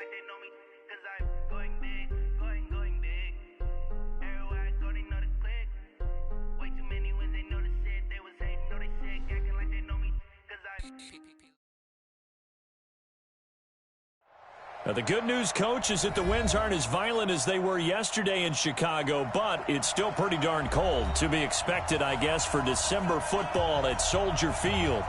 like they know me, cause I'm going big, going big. Everywhere I go, they know the click. Way too many wins, they know the shit. They was hating, know they sick, acting like they know me, cause I'm... Now, the good news, Coach, is that the winds aren't as violent as they were yesterday in Chicago, but it's still pretty darn cold. To be expected, I guess, for December football at Soldier Field.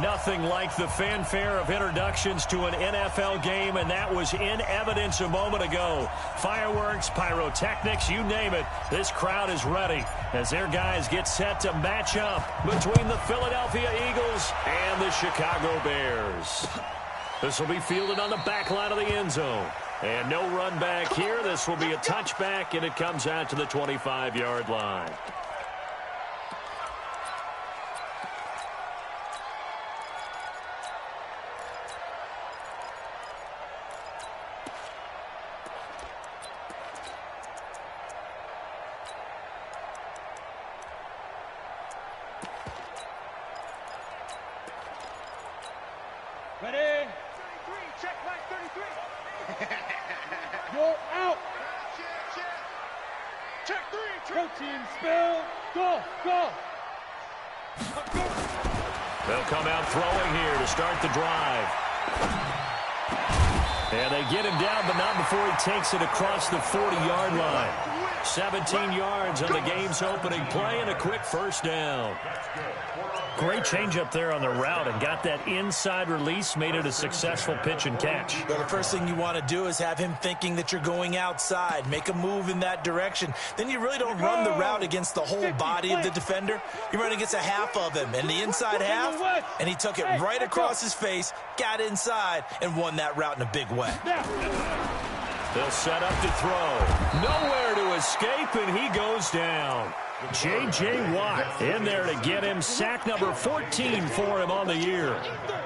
Nothing like the fanfare of introductions to an NFL game, and that was in evidence a moment ago. Fireworks, pyrotechnics, you name it. This crowd is ready as their guys get set to match up between the Philadelphia Eagles and the Chicago Bears. This will be fielded on the back line of the end zone. And no run back here. This will be a touchback, and it comes out to the 25-yard line. Ready? 33, check line 33. You're out. Check 3. Protein spill. Go. They'll come out throwing here to start the drive. And they get him down, but not before he takes it across the 40-yard line. 17 yards on the game's opening play and a quick first down. Great change up there on the route and got that inside release, made it a successful pitch and catch. Well, the first thing you want to do is have him thinking that you're going outside, make a move in that direction. Then you really don't run the route against the whole body of the defender. You run against a half of him, and the inside half, and he took it right across his face, got inside, and won that route in a big way. They'll set up to throw. Nowhere to escape, and he goes down. J.J. Watt in there to get him sack number 14 for him on the year.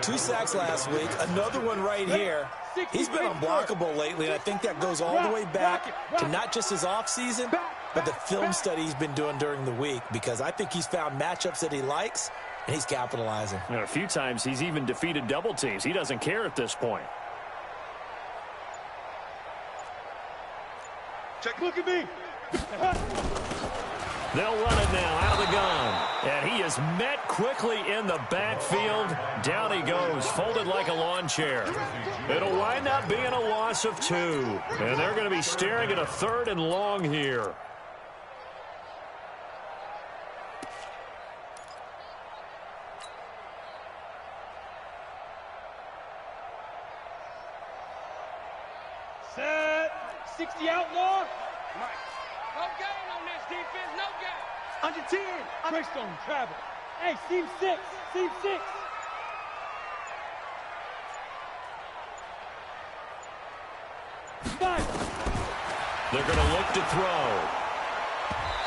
2 sacks last week, another one right here. He's been unblockable lately, and I think that goes all the way back to not just his offseason, but the film study he's been doing during the week, because I think he's found matchups that he likes, and he's capitalizing. And a few times he's even defeated double teams. He doesn't care at this point. Check, look at me. They'll run it now out of the gun. And he is met quickly in the backfield. Down he goes, folded like a lawn chair. It'll wind up being a loss of 2. And they're going to be staring at a 3rd and long here. Set. 60 outlaw. No gain on this defense, no gain. Under 10. Greystone travel. Hey, seam 6. Seam 6. They're going to look to throw.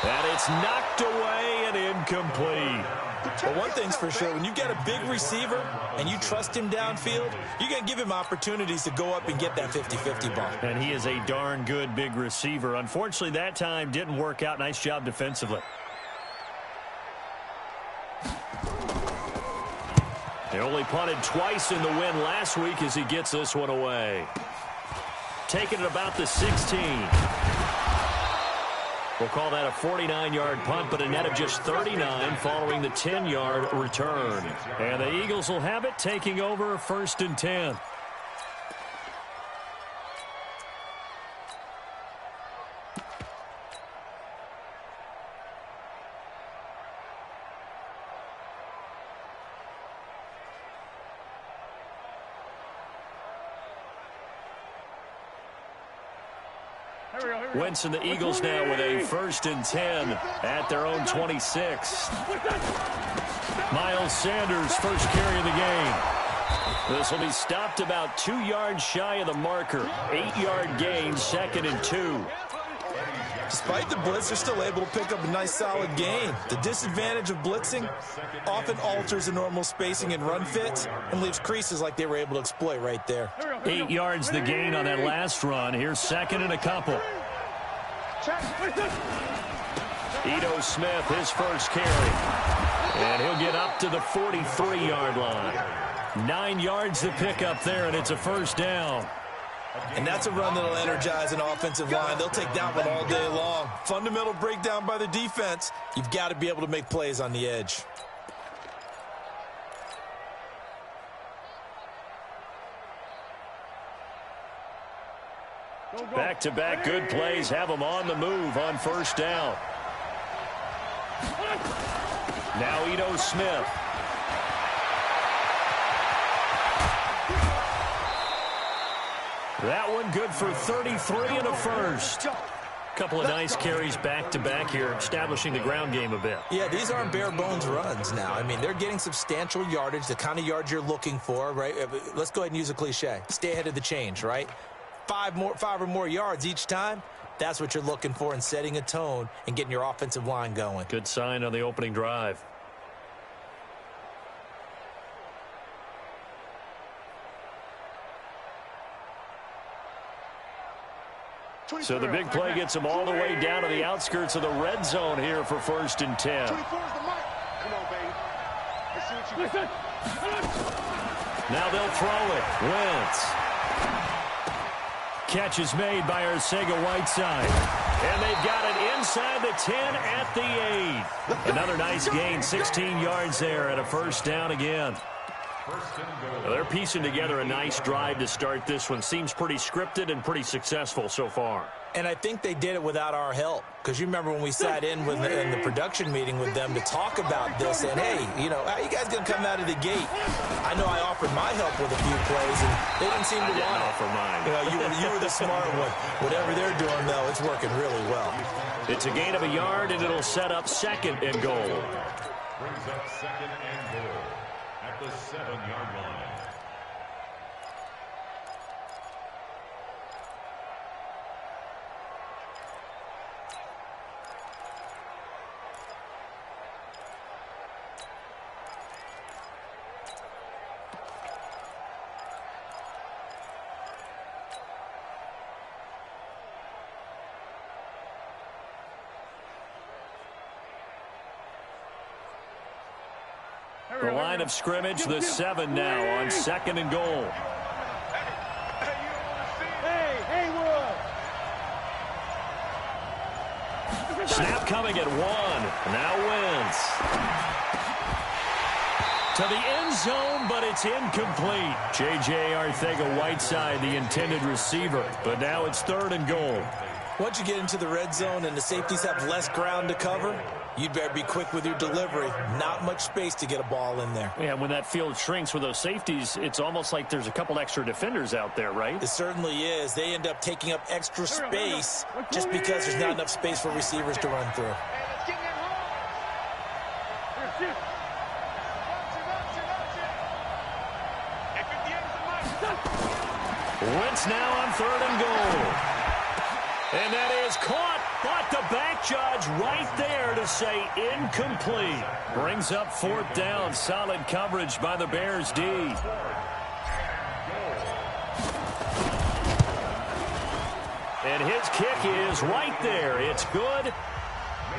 And it's knocked away and incomplete. But one thing's for sure, when you get a big receiver and you trust him downfield, you're going to give him opportunities to go up and get that 50-50 ball. And he is a darn good big receiver. Unfortunately, that time didn't work out. Nice job defensively. They only punted twice in the win last week as he gets this one away. Taking it about the 16. We'll call that a 49-yard punt, but a net of just 39 following the 10-yard return. And the Eagles will have it, taking over 1st and 10. Wentz and the Eagles now with a 1st and 10 at their own 26. Miles Sanders, first carry of the game. This will be stopped about 2 yards shy of the marker. 8-yard gain, 2nd and 2. Despite the blitz, they're still able to pick up a nice solid gain. The disadvantage of blitzing often alters the normal spacing and run fits and leaves creases like they were able to exploit right there. 8 yards the gain on that last run. Here's 2nd and a couple. Ito Smith, his first carry. And he'll get up to the 43-yard line. 9 yards to pick up there, and it's a first down. And that's a run that'll energize an offensive line. They'll take that one all day long. Fundamental breakdown by the defense. You've got to be able to make plays on the edge. Back-to-back good plays have them on the move on first down. Now Ito Smith. That one good for 33 and a first. Couple of nice carries back-to-back here, establishing the ground game a bit. Yeah, these aren't bare-bones runs now. I mean, they're getting substantial yardage, the kind of yards you're looking for, right? Let's go ahead and use a cliche. Stay ahead of the change, right? Five or more yards each time. That's what you're looking for in setting a tone and getting your offensive line going. Good sign on the opening drive. So the big play gets them all the way down to the outskirts of the red zone here for 1st and 10. Now they'll throw it. Wentz. Catch is made by Arcega-Whiteside. And they've got it inside the 10 at the 8. Another nice gain, 16 yards there and a first down again. Well, they're piecing together a nice drive to start this one. Seems pretty scripted and pretty successful so far. And I think they did it without our help. Because you remember when we sat in the production meeting with them to talk about this, and hey, you know, how you guys going to come out of the gate? I know I offered my help with a few plays, and they didn't seem to want it. Offer mine. You know, you were the smart one. Whatever they're doing, though, it's working really well. It's a gain of a yard, and it'll set up 2nd and goal. Brings up 2nd and goal at the 7-yard line. The line of scrimmage, the 7 now on 2nd and goal. Snap coming at 1. Now Wentz. To the end zone, but it's incomplete. J.J. Arcega-Whiteside, the intended receiver. But now it's 3rd and goal. Once you get into the red zone and the safeties have less ground to cover, you'd better be quick with your delivery. Not much space to get a ball in there. Yeah, when that field shrinks with those safeties, it's almost like there's a couple extra defenders out there, right? It certainly is. They end up taking up extra space just because there's not enough space for receivers to run through. Wentz now on 3rd and goal. And that is caught, but the back judge right there to say incomplete. Brings up 4th down. Solid coverage by the Bears D. And his kick is right there. It's good.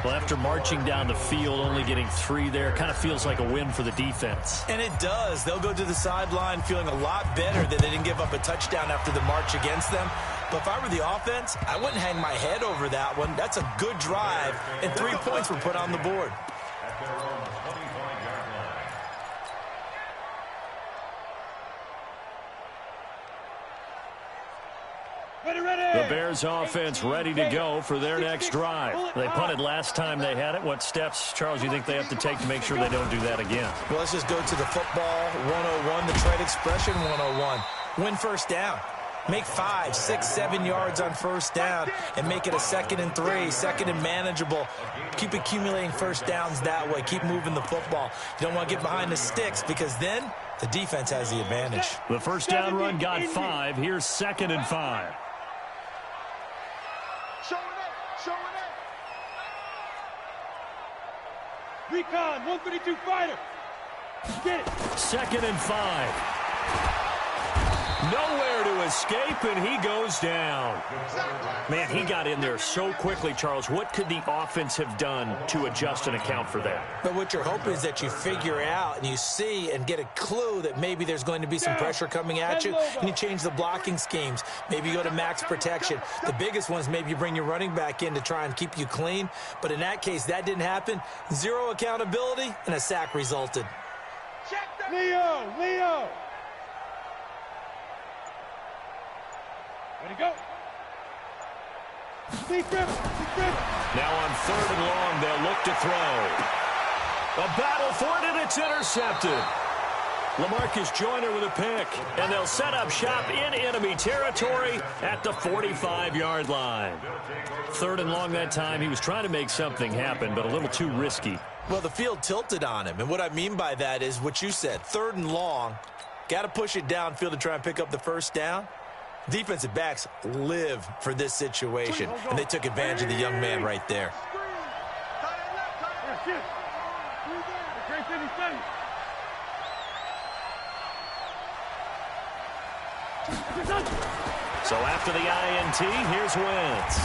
Well, after marching down the field, only getting 3 there, kind of feels like a win for the defense. And it does. They'll go to the sideline feeling a lot better that they didn't give up a touchdown after the march against them. But if I were the offense, I wouldn't hang my head over that one. That's a good drive, and 3 points were put on the board. At their own 25-yard line. The Bears offense ready to go for their next drive. They punted last time they had it. What steps, Charles, you think they have to take to make sure they don't do that again? Well, let's just go to the football 101, the trade expression 101. Win first down. Make 5, 6, 7 yards on first down and make it a 2nd and 3, 2nd and manageable. Keep accumulating first downs that way. Keep moving the football. You don't want to get behind the sticks because then the defense has the advantage. The first down run got 5. Here's 2nd and 5. Recon, 132 fighter. Get it. 2nd and 5. Nowhere to escape, and he goes down. Man, he got in there so quickly, Charles. What could the offense have done to adjust and account for that? But what you're hoping is that you figure out and you see and get a clue that maybe there's going to be some pressure coming at you, and you change the blocking schemes. Maybe you go to max protection. The biggest one is maybe you bring your running back in to try and keep you clean. But in that case, that didn't happen. Zero accountability, and a sack resulted. Leo! Ready to go. Deep river. Now on 3rd and long, they'll look to throw. A battle for it, and it's intercepted. LaMarcus Joyner with a pick, and they'll set up shop in enemy territory at the 45-yard line. 3rd and long that time. He was trying to make something happen, but a little too risky. Well, the field tilted on him, and what I mean by that is what you said. 3rd and long, got to push it downfield to try and pick up the first down. Defensive backs live for this situation, and they took advantage of the young man right there. So after the INT, here's Wentz.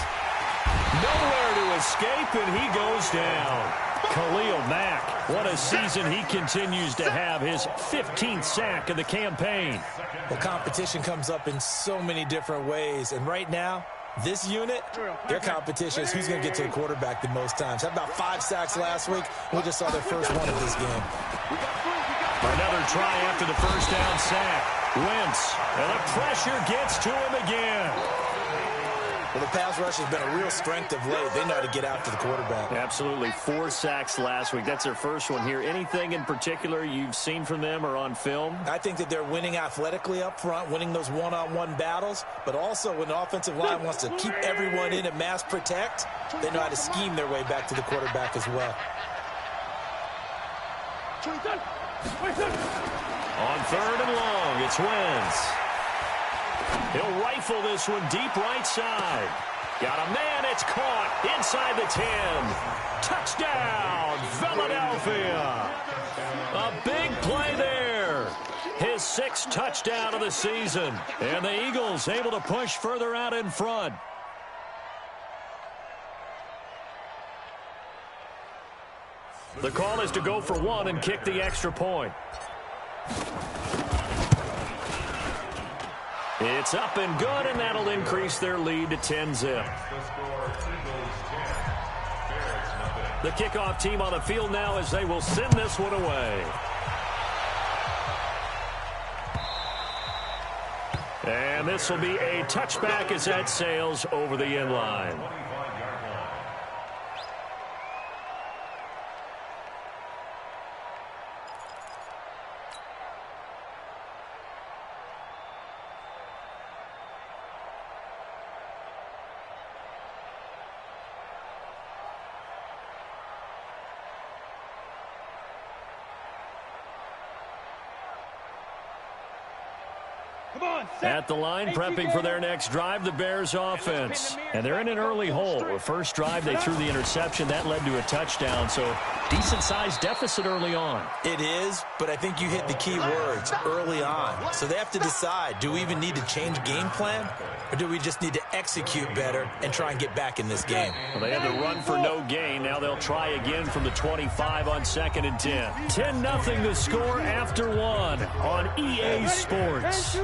Nowhere to escape, and he goes down. Khalil Mack, what a season he continues to have, his 15th sack of the campaign. Well, competition comes up in so many different ways, and right now, this unit, their competition is who's going to get to the quarterback the most times. Had about 5 sacks last week. We just saw their first one of this game. Another try after the first down sack. Wentz, and the pressure gets to him again. Well, the pass rush has been a real strength of late. They know how to get after the quarterback. Absolutely. 4 sacks last week. That's their first one here. Anything in particular you've seen from them or on film? I think that they're winning athletically up front, winning those one-on-one battles, but also when the offensive line wants to keep everyone in and mass protect, they know how to scheme their way back to the quarterback as well. On 3rd and long, it's Wentz. He'll rifle this one deep right side. Got a man, it's caught inside the 10. Touchdown, Philadelphia. A big play there. His 6th touchdown of the season. And the Eagles able to push further out in front. The call is to go for 1 and kick the extra point. It's up and good, and that'll increase their lead to 10-zip. The kickoff team on the field now as they will send this one away. And this will be a touchback as that sails over the end line. At the line, prepping for their next drive, the Bears offense. And they're in an early hole. The first drive, they threw the interception. That led to a touchdown, so decent-sized deficit early on. It is, but I think you hit the key words, early on. So they have to decide, do we even need to change game plan, or do we just need to execute better and try and get back in this game? Well, they had to run for no gain. Now they'll try again from the 25 on 2nd and 10. 10-0 the score after 1 on EA Sports.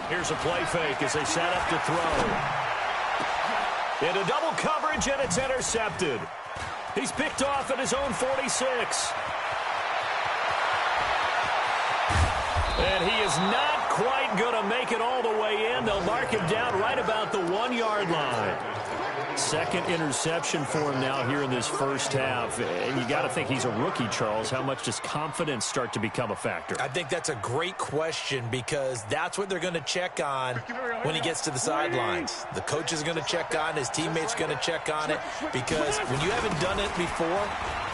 Here's a play fake as they set up to throw. Into double coverage, and it's intercepted. He's picked off at his own 46. And he is not quite going to make it all the way in. They'll mark him down right about the 1-yard line. 2nd interception for him now here in this first half. And you got to think he's a rookie, Charles. How much does confidence start to become a factor? I think that's a great question because that's what they're going to check on when he gets to the sidelines. The coach is going to check on it. His teammates are going to check on it because when you haven't done it before,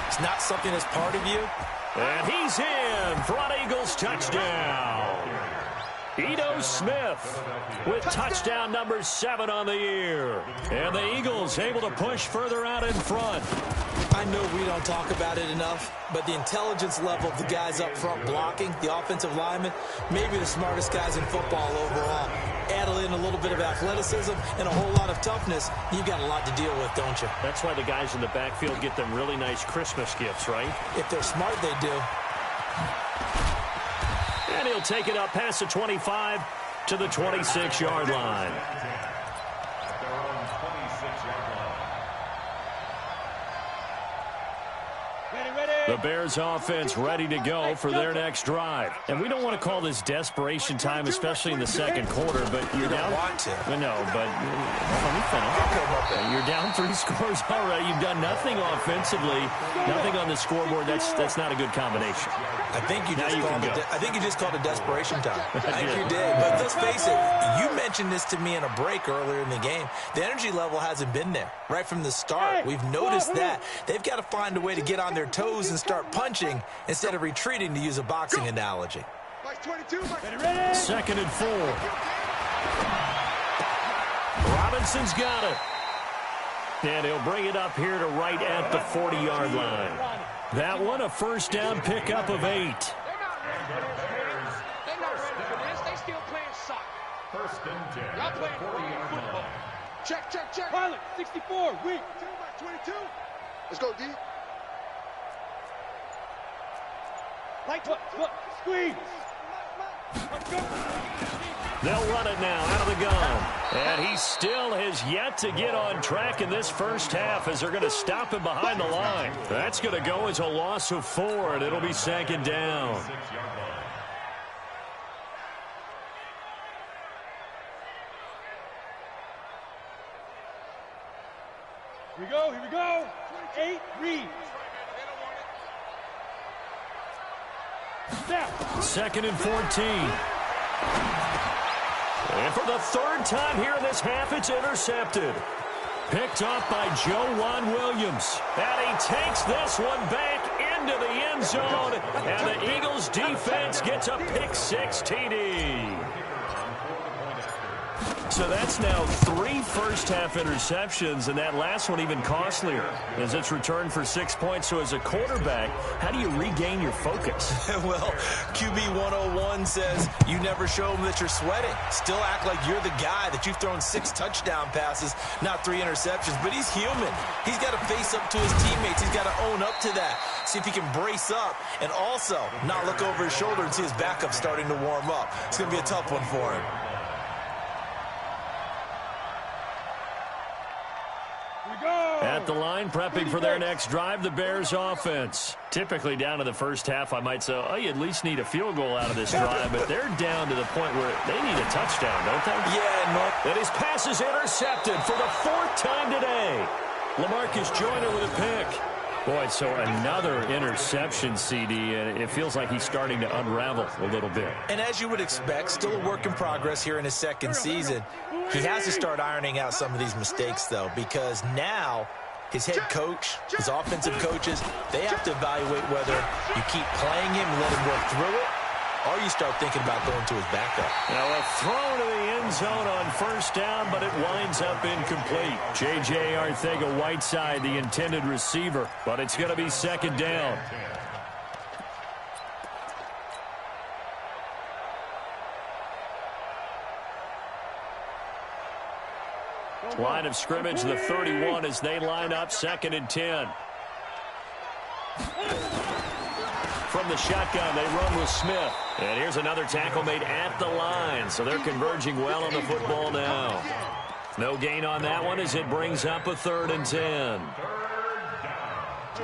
it's not something that's part of you. And he's in for an Eagles touchdown. Ito Smith with touchdown number 7 on the year. And the Eagles able to push further out in front. I know we don't talk about it enough, but the intelligence level of the guys up front blocking, the offensive linemen, maybe the smartest guys in football overall. Add in a little bit of athleticism and a whole lot of toughness, you've got a lot to deal with, don't you? That's why the guys in the backfield get them really nice Christmas gifts, right? If they're smart, they do. And he'll take it up past the 25 to the 26-yard line. At their own 26-yard line. The Bears offense ready to go for their next drive. And we don't want to call this desperation time, especially in the second quarter, but you're down. Want to. No, but let me finish. You're down 3 scores already. You've done nothing offensively, nothing on the scoreboard. That's not a good combination. I think you just called it desperation time. I think did. you did. But let's face it, you mentioned this to me in a break earlier in the game. The energy level hasn't been there right from the start. We've noticed that. They've got to find a way to get on their toes and start punching instead of retreating, to use a boxing analogy. 2nd and 4. Robinson's got it. And he'll bring it up here to right at the 40-yard line. That one a first down pickup of 8. They're not ready for this. They still playing soccer. 1st and 10. Y'all playing 40-yard football. line. Check. Pilot, 64, weak. 22. Let's go, D. Right foot, squeeze. Let's go. They'll run it now out of the gun. And he still has yet to get on track in this first half as they're going to stop him behind the line. That's going to go as a loss of 4, and it'll be 2nd down. 6-yard line. Here we go. 8, read. Snap. 2nd and 14. And for the 3rd time here in this half, it's intercepted. Picked off by Joe Williams. And he takes this one back into the end zone. And the Eagles defense gets a pick-6 TD. So that's now 3 first-half interceptions, and that last one even costlier as it's returned for 6 points. So as a quarterback, how do you regain your focus? Well, QB 101 says you never show them that you're sweating. Still act like you're the guy that you've thrown 6 touchdown passes, not 3 interceptions. But he's human. He's got to face up to his teammates. He's got to own up to that. See if he can brace up and also not look over his shoulder and see his backup starting to warm up. It's going to be a tough one for him. At the line, prepping for their next drive, the Bears offense. Typically down to the first half, I might say, oh, you at least need a field goal out of this drive, but they're down to the point where they need a touchdown, don't they? Yeah, And his pass is intercepted for the 4th time today. LaMarcus Joyner with a pick. Boy, so another interception, CD, and it feels like he's starting to unravel a little bit. And as you would expect, still a work in progress here in his 2nd season. He has to start ironing out some of these mistakes, though, because now his head coach, his offensive coaches, they have to evaluate whether you keep playing him and let him work through it, or you start thinking about going to his backup. Now a throw to the end zone on 1st down, but it winds up incomplete. J.J. Arcega-Whiteside, the intended receiver, but it's going to be 2nd down. Line of scrimmage, the 31, as they line up 2nd and 10. From the shotgun, they run with Smith. And here's another tackle made at the line, so they're converging well on the football now. No gain on that one as it brings up a 3rd and 10.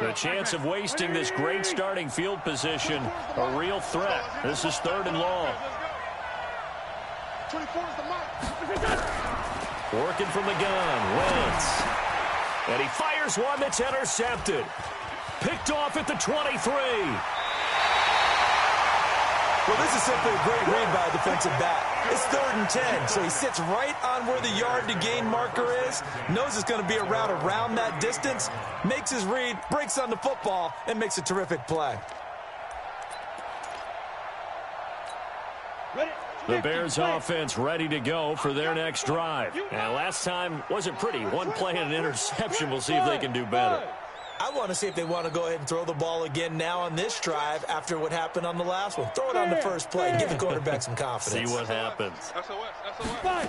The chance of wasting this great starting field position, a real threat. This is 3rd and long. 24 is the mark. Working from the gun, Wentz. And he fires one that's intercepted. Picked off at the 23. Well, this is simply a great read by a defensive back. It's 3rd and 10, so he sits right on where the yard-to-gain marker is, knows it's going to be a route around that distance, makes his read, breaks on the football, and makes a terrific play. The Bears offense ready to go for their next drive. And last time wasn't pretty. One play and an interception. We'll see if they can do better. I want to see if they want to go ahead and throw the ball again now on this drive after what happened on the last one. Throw it on the first play. Give the quarterback some confidence. See what happens. SOS.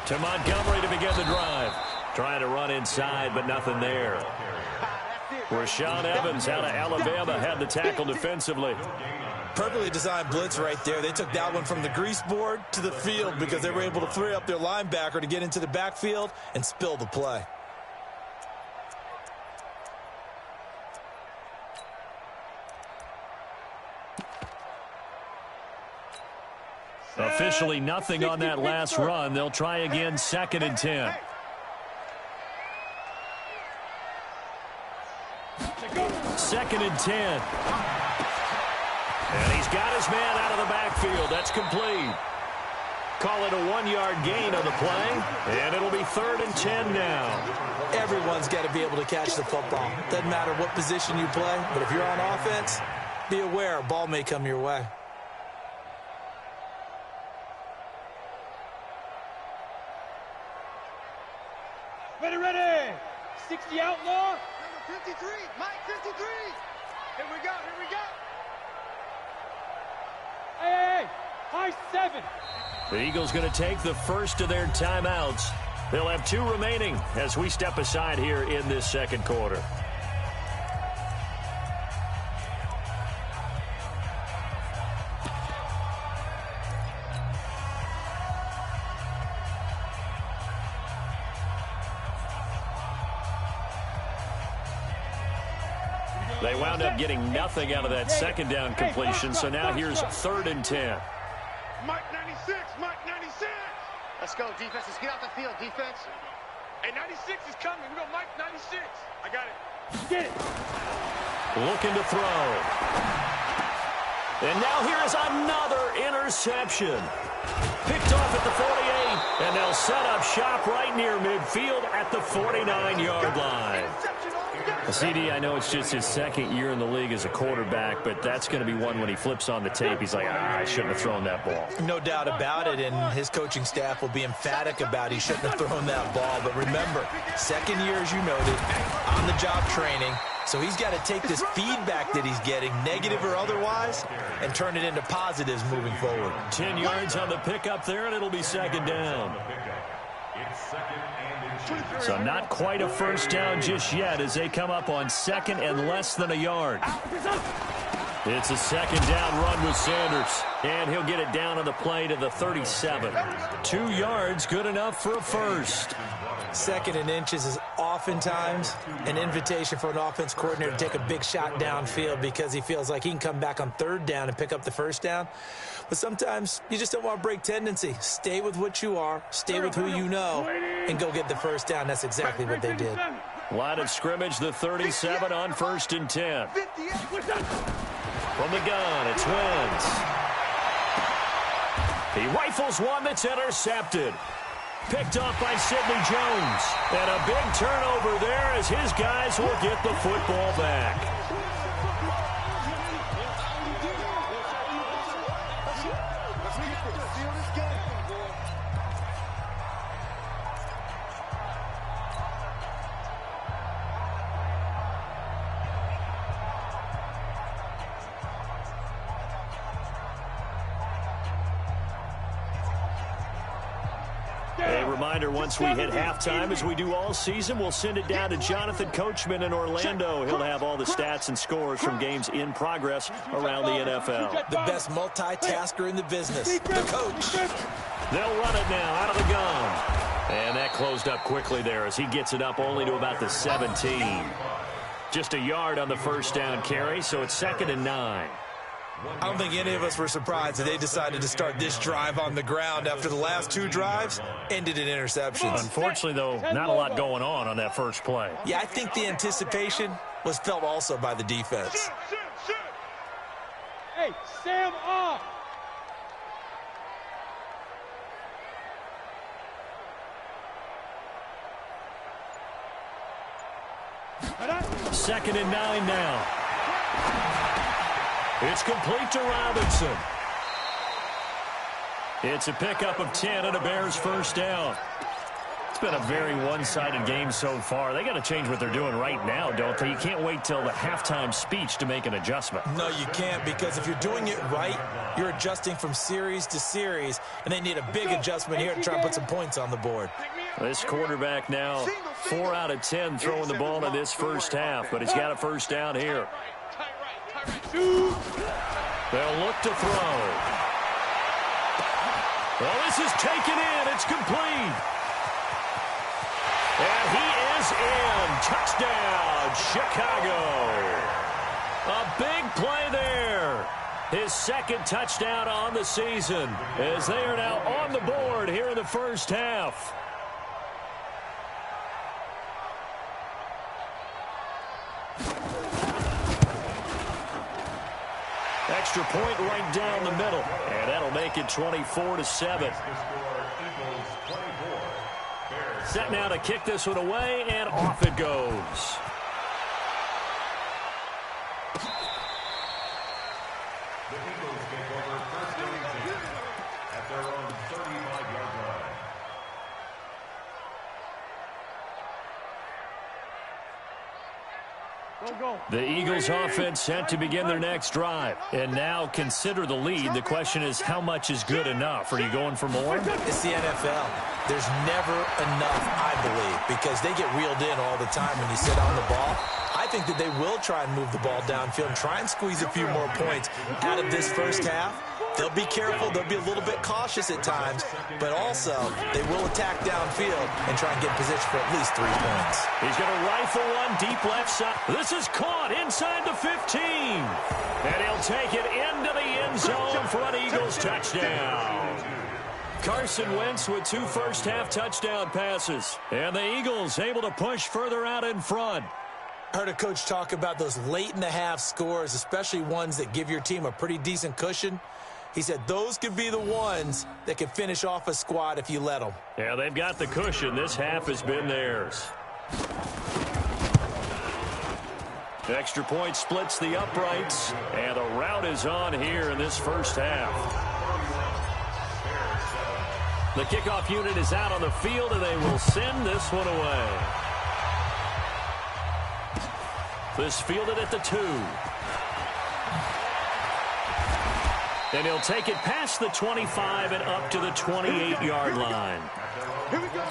To Montgomery to begin the drive. Trying to run inside, but nothing there. Rashaan Evans out of Alabama had the tackle defensively. Perfectly designed blitz right there. They took that one from the grease board to the field because they were able to free up their linebacker to get into the backfield and spill the play. Officially nothing on that last run. They'll try again, 2nd and 10. Second and 10. And he's got his man out of the backfield. That's complete. Call it a 1-yard gain on the play. And it'll be 3rd and 10 now. Everyone's got to be able to catch the football. Doesn't matter what position you play, but if you're on offense, be aware a ball may come your way. Ready. 60 outlaw. Number 53, Mike 53. Here we go. Hey, high 7. The Eagles going to take the first of their timeouts. They'll have 2 remaining as we step aside here in this second quarter. They wound up getting nothing out of that second down completion, so now here's 3rd and 10. Mike 96. Let's go, defense. Let's get out the field, defense. Hey, 96 is coming. We go Mike 96. I got it. Get it. Looking to throw. And now here is another interception. Picked off at the 48, and they'll set up shop right near midfield at the 49-yard line. CD, I know it's just his 2nd year in the league as a quarterback, but that's going to be one when he flips on the tape. He's like, I shouldn't have thrown that ball. No doubt about it, and his coaching staff will be emphatic about he shouldn't have thrown that ball. But remember, 2nd year, as you noted, on-the-job training. So he's got to take this feedback that he's getting, negative or otherwise, and turn it into positives moving forward. 10 yards on the pickup there, and it'll be 2nd down. So not quite a first down just yet as they come up on 2nd and less than a yard. It's a 2nd down run with Sanders, and he'll get it down on the play to the 37. 2 yards, good enough for a first. 2nd and inches is oftentimes an invitation for an offense coordinator to take a big shot downfield because he feels like he can come back on 3rd down and pick up the first down. But sometimes you just don't want to break tendency. Stay with what you are, stay with who you know, and go get the first down. That's exactly what they did. Line of scrimmage, the 37 on 1st and 10. From the gun, it's Wentz. He rifles one that's intercepted. Picked off by Sidney Jones. And a big turnover there as his guys will get the football back. Reminder, once we hit halftime, as we do all season, we'll send it down to Jonathan Coachman in Orlando. He'll have all the stats and scores from games in progress around the NFL. The best multitasker in the business, the coach. They'll run it now out of the gun. And that closed up quickly there as he gets it up only to about the 17. Just a yard on the first down carry, so it's 2nd and 9. I don't think any of us were surprised that they decided to start this drive on the ground after the last 2 drives ended in interceptions. Unfortunately, though, not a lot going on that first play. Yeah, I think the anticipation was felt also by the defense. Hey, Sam off. Second and 9 now. It's complete to Robinson. It's a pickup of 10 and a Bears first down. It's been a very one-sided game so far. They got to change what they're doing right now, don't they? You can't wait till the halftime speech to make an adjustment. No, you can't, because if you're doing it right, you're adjusting from series to series, and they need a big adjustment here to try and put some points on the board. This quarterback now 4 out of 10 throwing the ball in this first half, but he's got a first down here. They'll look to throw. Well, this is taken in. It's complete. And he is in. Touchdown, Chicago. A big play there. His second touchdown on the season as they are now on the board here in the first half. Extra point right down the middle. And that'll make it 24-7. Set now to kick this one away, and off it goes. The Eagles take over first and 10 at their own 35-yard line. The Eagles offense set to begin their next drive. And now consider the lead. The question is, how much is good enough? Are you going for more? It's the NFL. There's never enough, I believe, because they get reeled in all the time when you sit on the ball. I think that they will try and move the ball downfield and try and squeeze a few more points out of this first half. They'll be careful. They'll be a little bit cautious at times, but also they will attack downfield and try and get position for at least 3 points. He's going to rifle one deep left side. This is caught inside the 15. And he'll take it into the end zone for an Eagles touchdown. Carson Wentz with 2 first-half touchdown passes. And the Eagles able to push further out in front. Heard a coach talk about those late-in-the-half scores, especially ones that give your team a pretty decent cushion. He said those could be the ones that can finish off a squad if you let them. Yeah, they've got the cushion. This half has been theirs. The extra point splits the uprights, and the route is on here in this first half. The kickoff unit is out on the field, and they will send this one away. This fielded at the 2. And he'll take it past the 25 and up to the 28-yard line. Here we go.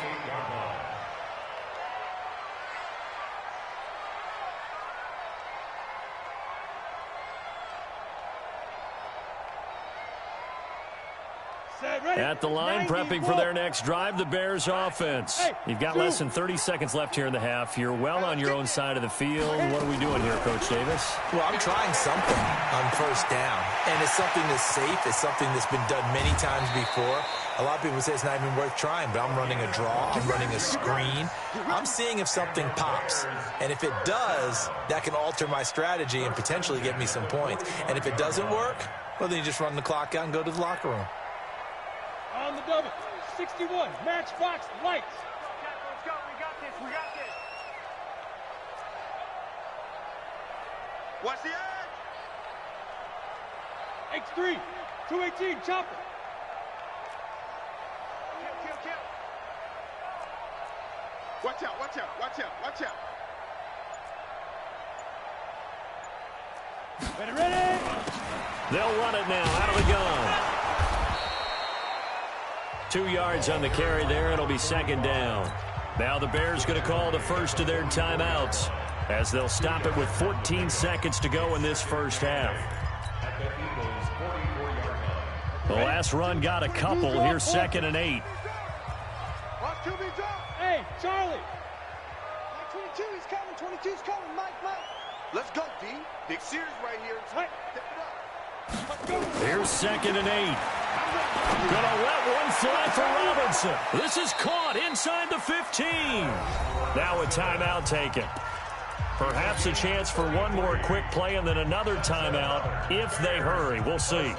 At the line, prepping for their next drive, the Bears offense. You've got less than 30 seconds left here in the half. You're well on your own side of the field. What are we doing here, Coach Davis? Well, I'm trying something on first down, and it's something that's safe. It's something that's been done many times before. A lot of people say it's not even worth trying, but I'm running a draw. I'm running a screen. I'm seeing if something pops, and if it does, that can alter my strategy and potentially get me some points. And if it doesn't work, well, then you just run the clock out and go to the locker room. On the double, 61, matchbox lights. Let's go. We got this. We got this. Watch the edge. X3, 218, chopper. Kill. Watch out. Ready. They'll run it now out of the gun. 2 yards on the carry there. It'll be second down. Now the Bears going to call the first of their timeouts as they'll stop it with 14 seconds to go in this first half. At the Eagles' 44-yard line. The last run got a couple. Here's 2nd and 8. Watch QB drop. Hey, Charlie. 22, he's coming. 22's coming. Mike. Let's go, D. Big series right here. Right. Step it up. Here's 2nd and 8. Gonna let one fly for Robinson. This is caught inside the 15. Now a timeout taken. Perhaps a chance for one more quick play and then another timeout if they hurry. We'll see.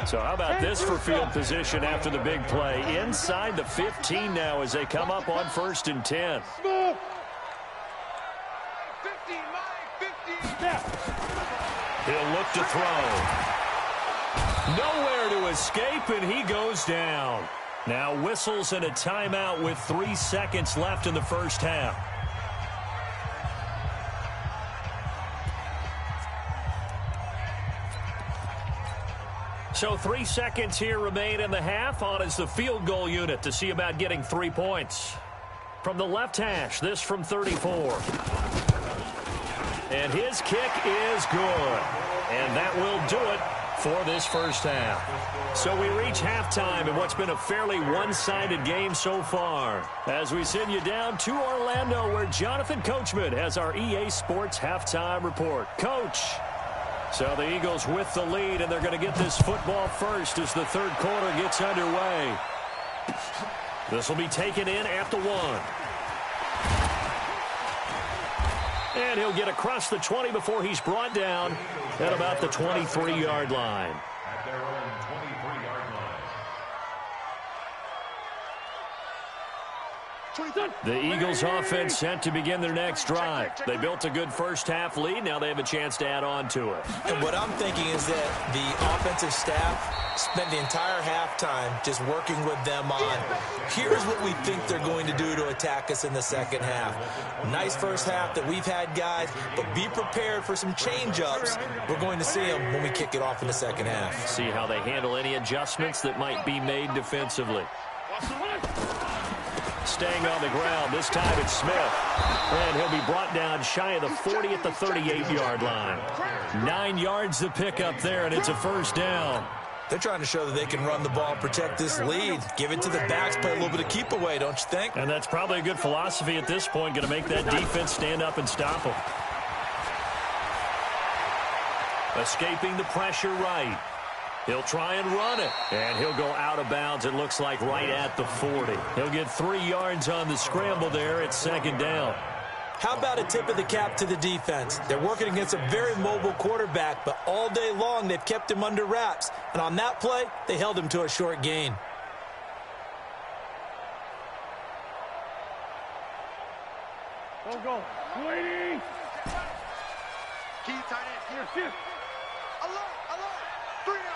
So how about this for field position after the big play? Inside the 15 now as they come up on 1st and 10. 15, Mike, 15. He'll look to throw. Nowhere to escape, and he goes down. Now whistles and a timeout with 3 seconds left in the first half. So 3 seconds here remain in the half. On is the field goal unit to see about getting 3 points. From the left hash, this from 34. And his kick is good. And that will do it for this first half. So we reach halftime in what's been a fairly one-sided game so far. As we send you down to Orlando, where Jonathan Coachman has our EA Sports halftime report. Coach. So the Eagles with the lead, and they're going to get this football first as the third quarter gets underway. This will be taken in at the 1. And he'll get across the 20 before he's brought down at about the 23-yard line. At their own 23-yard line. The Eagles offense set to begin their next drive. They built a good first half lead. Now they have a chance to add on to it. And what I'm thinking is that the offensive staff spent the entire halftime just working with them on, here's what we think they're going to do to attack us in the second half. Nice first half that we've had, guys, but be prepared for some change-ups. We're going to see them when we kick it off in the second half. See how they handle any adjustments that might be made defensively. Staying on the ground, this time it's Smith. And he'll be brought down shy of the 40 at the 38-yard line. 9 yards to pick up there, and it's a first down. They're trying to show that they can run the ball, protect this lead, give it to the backs, play a little bit of keep away, don't you think? And that's probably a good philosophy at this point, going to make that defense stand up and stop them. Escaping the pressure right. He'll try and run it, and he'll go out of bounds, it looks like right at the 40. He'll get 3 yards on the scramble there at second down. How about a tip of the cap to the defense? They're working against a very mobile quarterback, but all day long they've kept him under wraps. And on that play, they held him to a short gain. Go. Waiting. Key tight end. Here. Alone. 3 down.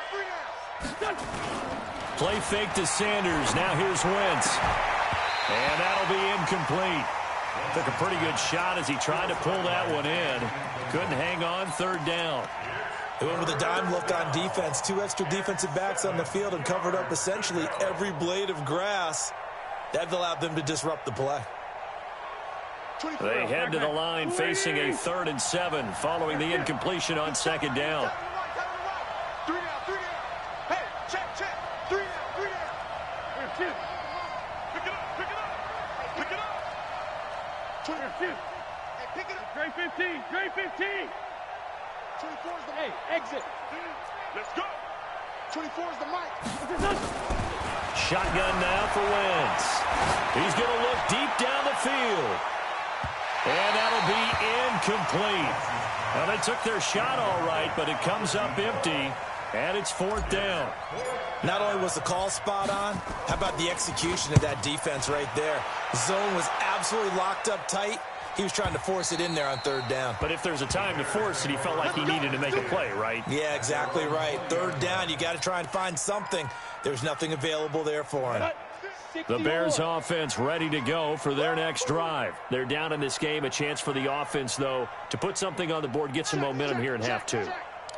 Play fake to Sanders. Now here's Wentz. And that'll be incomplete. Took a pretty good shot as he tried to pull that one in. Couldn't hang on, third down. They went with a dime look on defense. 2 extra defensive backs on the field and covered up essentially every blade of grass. That allowed them to disrupt the play. They head to the line facing a 3rd and 7 following the incompletion on second down. 3 down. Hey, check. 3 down. Pick Pick it up. 24 Hey, pick it up. Gray 15. 24 is the Hey, exit. Let's go. 24 is the mic. Shotgun now for Wentz. He's going to look deep down the field. And that'll be incomplete. Well, they took their shot all right, but it comes up empty, and it's 4th down. Not only was the call spot on, how about the execution of that defense right there? The zone was absolutely locked up tight. He was trying to force it in there on 3rd down. But if there's a time to force it, he felt like he needed to make a play, right? Yeah, exactly right. 3rd down, you got to try and find something. There's nothing available there for him. The Bears offense ready to go for their next drive. They're down in this game. A chance for the offense, though, to put something on the board, get some momentum here in half 2.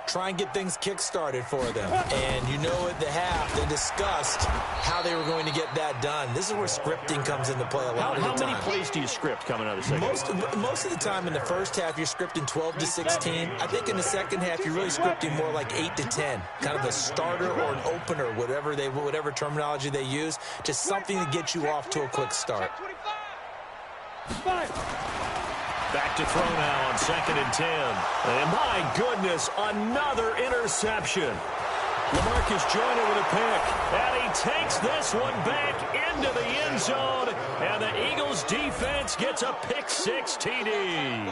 Try and get things kick-started for them. And you know at the half, they discussed how they were going to get that done. This is where scripting comes into play a lot of the time. How many plays do you script coming out of the second? Most of the time in the first half, you're scripting 12 to 16. I think in the second half, you're really scripting more like 8 to 10. Kind of a starter or an opener, whatever terminology they use. Just something to get you off to a quick start. Back to throw now on 2nd and 10. And my goodness, another interception. LaMarcus Joyner with a pick. And he takes this one back into the end zone. And the Eagles defense gets a pick-6 TD.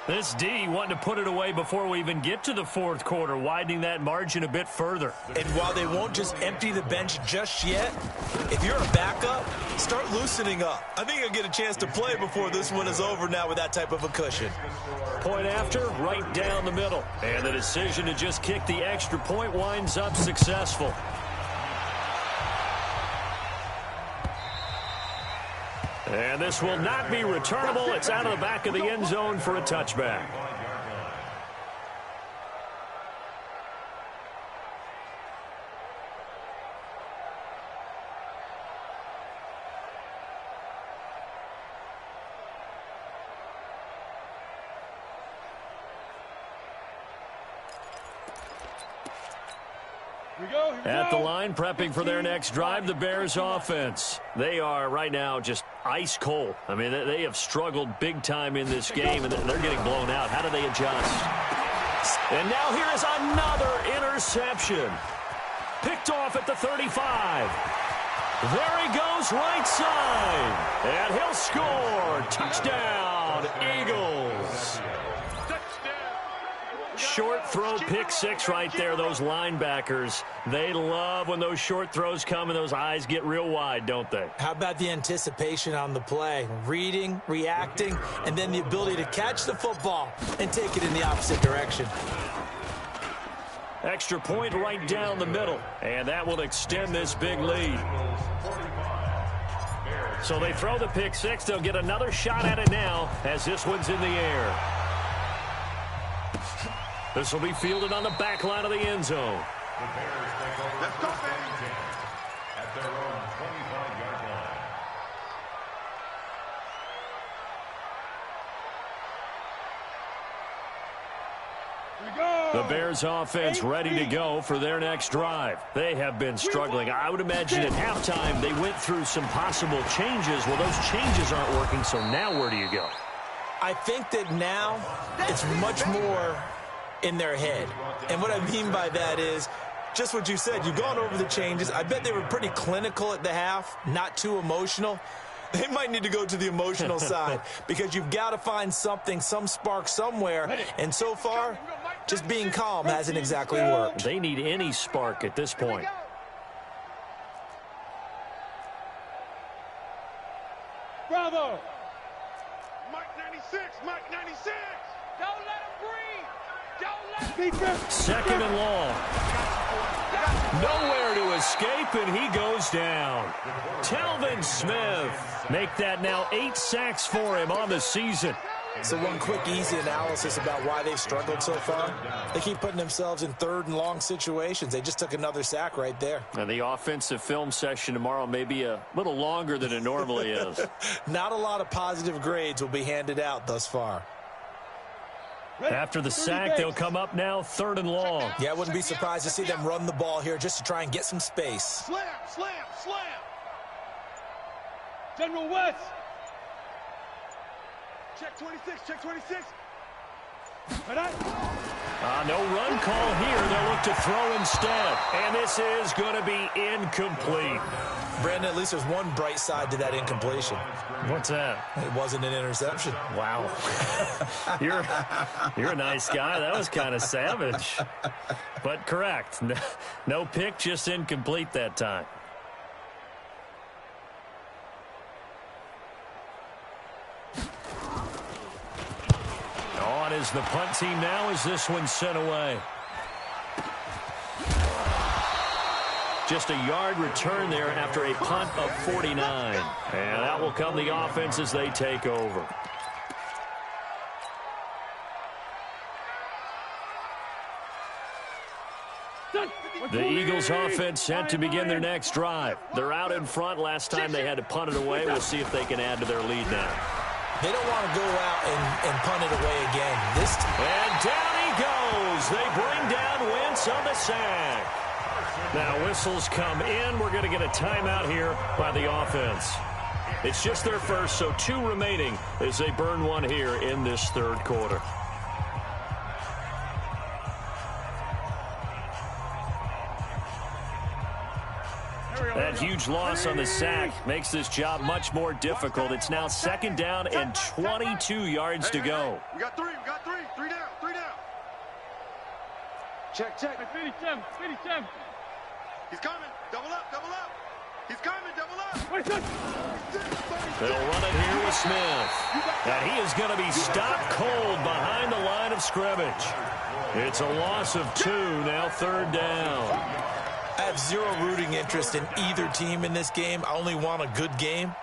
This D wanting to put it away before we even get to the 4th quarter, widening that margin a bit further. And while they won't just empty the bench just yet, if you're a backup, start loosening up. I think you'll get a chance to play before this one is over now with that type of a cushion. Point after, right down the middle. And the decision to just kick the extra point winds up successful. And this will not be returnable. It's out of the back of the end zone for a touchback. At the line, prepping for their next drive, the Bears offense. They are right now just ice cold. I mean, they have struggled big time in this game, and they're getting blown out. How do they adjust? And now here is another interception. Picked off at the 35. There he goes, right side. And he'll score. Touchdown, Eagles. Short throw, pick six right there. Those linebackers, they love when those short throws come and those eyes get real wide, don't they? How about the anticipation on the play? Reading, reacting, and then the ability to catch the football and take it in the opposite direction. Extra point right down the middle, and that will extend this big lead. So they throw the pick six. They'll get another shot at it now as this one's in the air. This will be fielded on the back line of the end zone. The Bears take over Let's go, first and 10 at their own 25-yard line. The Bears offense ready to go for their next drive. They have been struggling. I would imagine at halftime they went through some possible changes. Well, those changes aren't working, so now where do you go? I think that now it's much more in their head. And what I mean by that is just what you said. You've gone over the changes. I bet they were pretty clinical at the half, not too emotional. They might need to go to the emotional side because you've got to find something, some spark somewhere. And so far, just being calm hasn't exactly worked. They need any spark at this point. Bravo! Mike 96, Mike 96. Don't let him breathe! Don't let him... Second and long. Nowhere to escape, and he goes down. Telvin Smith. Make that now 8 sacks for him on the season. So one quick, easy analysis about why they've struggled so far. They keep putting themselves in third and long situations. They just took another sack right there. And the offensive film session tomorrow may be a little longer than it normally is. Not a lot of positive grades will be handed out thus far. After the sack, they'll come up now third and long. Yeah, I wouldn't be surprised to see them run the ball here just to try and get some space. Slam, slam, slam. General West! Check 26, check 26. No run call here. They'll look to throw instead. And this is going to be incomplete. Brandon, at least there's one bright side to that incompletion. What's that? It wasn't an interception. Wow. You're a nice guy. That was kind of savage. But correct. No pick, just incomplete that time. On is the punt team now as this one's sent away. Just a yard return there after a punt of 49. And that will come the offense as they take over. The Eagles offense set to begin their next drive. They're out in front. Last time they had to punt it away. We'll see if they can add to their lead now. They don't want to go out and punt it away again. And down he goes. They bring down Wentz on the sack. Now whistles come in. We're going to get a timeout here by the offense. It's just their first, so 2 remaining as they burn one here in this third quarter. That huge loss on the sack makes this job much more difficult. It's now second down and 22 yards to go. We got three. Three down. Check. Finish him. He's coming. Double up. He's coming. Double up. They'll run it here with Smith. And he is going to be stopped cold behind the line of scrimmage. It's a loss of 2, now third down. I have zero rooting interest in either team in this game. I only want a good game.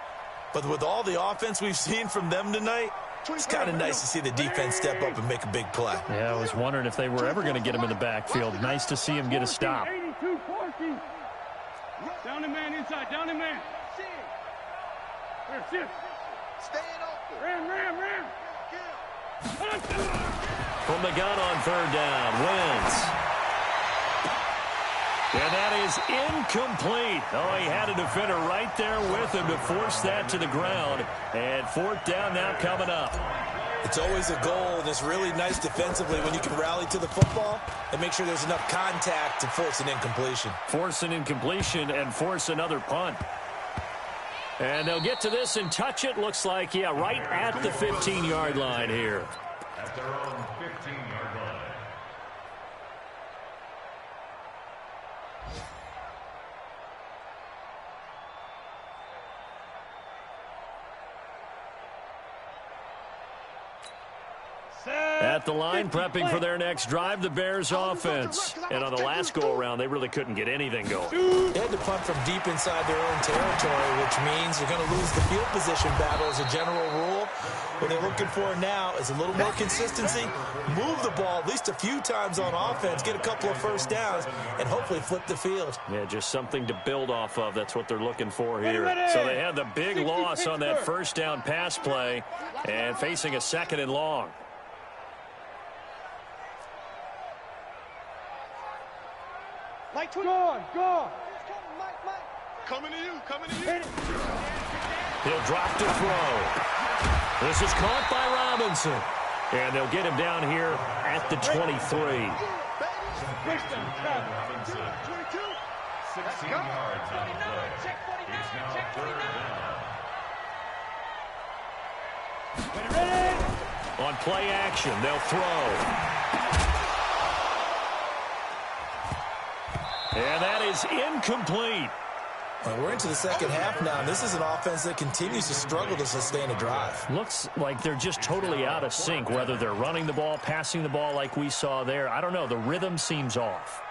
But with all the offense we've seen from them tonight, it's kind of nice to see the defense step up and make a big play. Yeah, I was wondering if they were ever going to get him in the backfield. Nice to see him get a stop. 82-40. Down the man inside, down the man. Here, Staying open. Ram. From the gun on third down, Wentz. And that is incomplete. Oh, he had a defender right there with him to force that to the ground. And fourth down now coming up. It's always a goal, and it's really nice defensively when you can rally to the football and make sure there's enough contact to force an incompletion. Force an incompletion and force another punt. And they'll get to this and touch it. Looks like, yeah, right at the 15-yard line here. At their own 15-yard line. At the line, prepping for their next drive, the Bears offense. And on the last go-around, they really couldn't get anything going. They had to punt from deep inside their own territory, which means they're going to lose the field position battle as a general rule. What they're looking for now is a little more consistency, move the ball at least a few times on offense, get a couple of first downs, and hopefully flip the field. Yeah, just something to build off of. That's what they're looking for here. So they had the big loss on that first down pass play and facing a second and long. Go. Coming to you. He'll drop to throw. This is caught by Robinson. And they'll get him down here at the 23. Robinson, 16 yards on the play. It's now third down. On play action, they'll throw. And that is incomplete. Well, we're into the second half now, and this is an offense that continues to struggle to sustain a drive. Looks like they're just totally out of sync, whether they're running the ball, passing the ball like we saw there. I don't know. The rhythm seems off.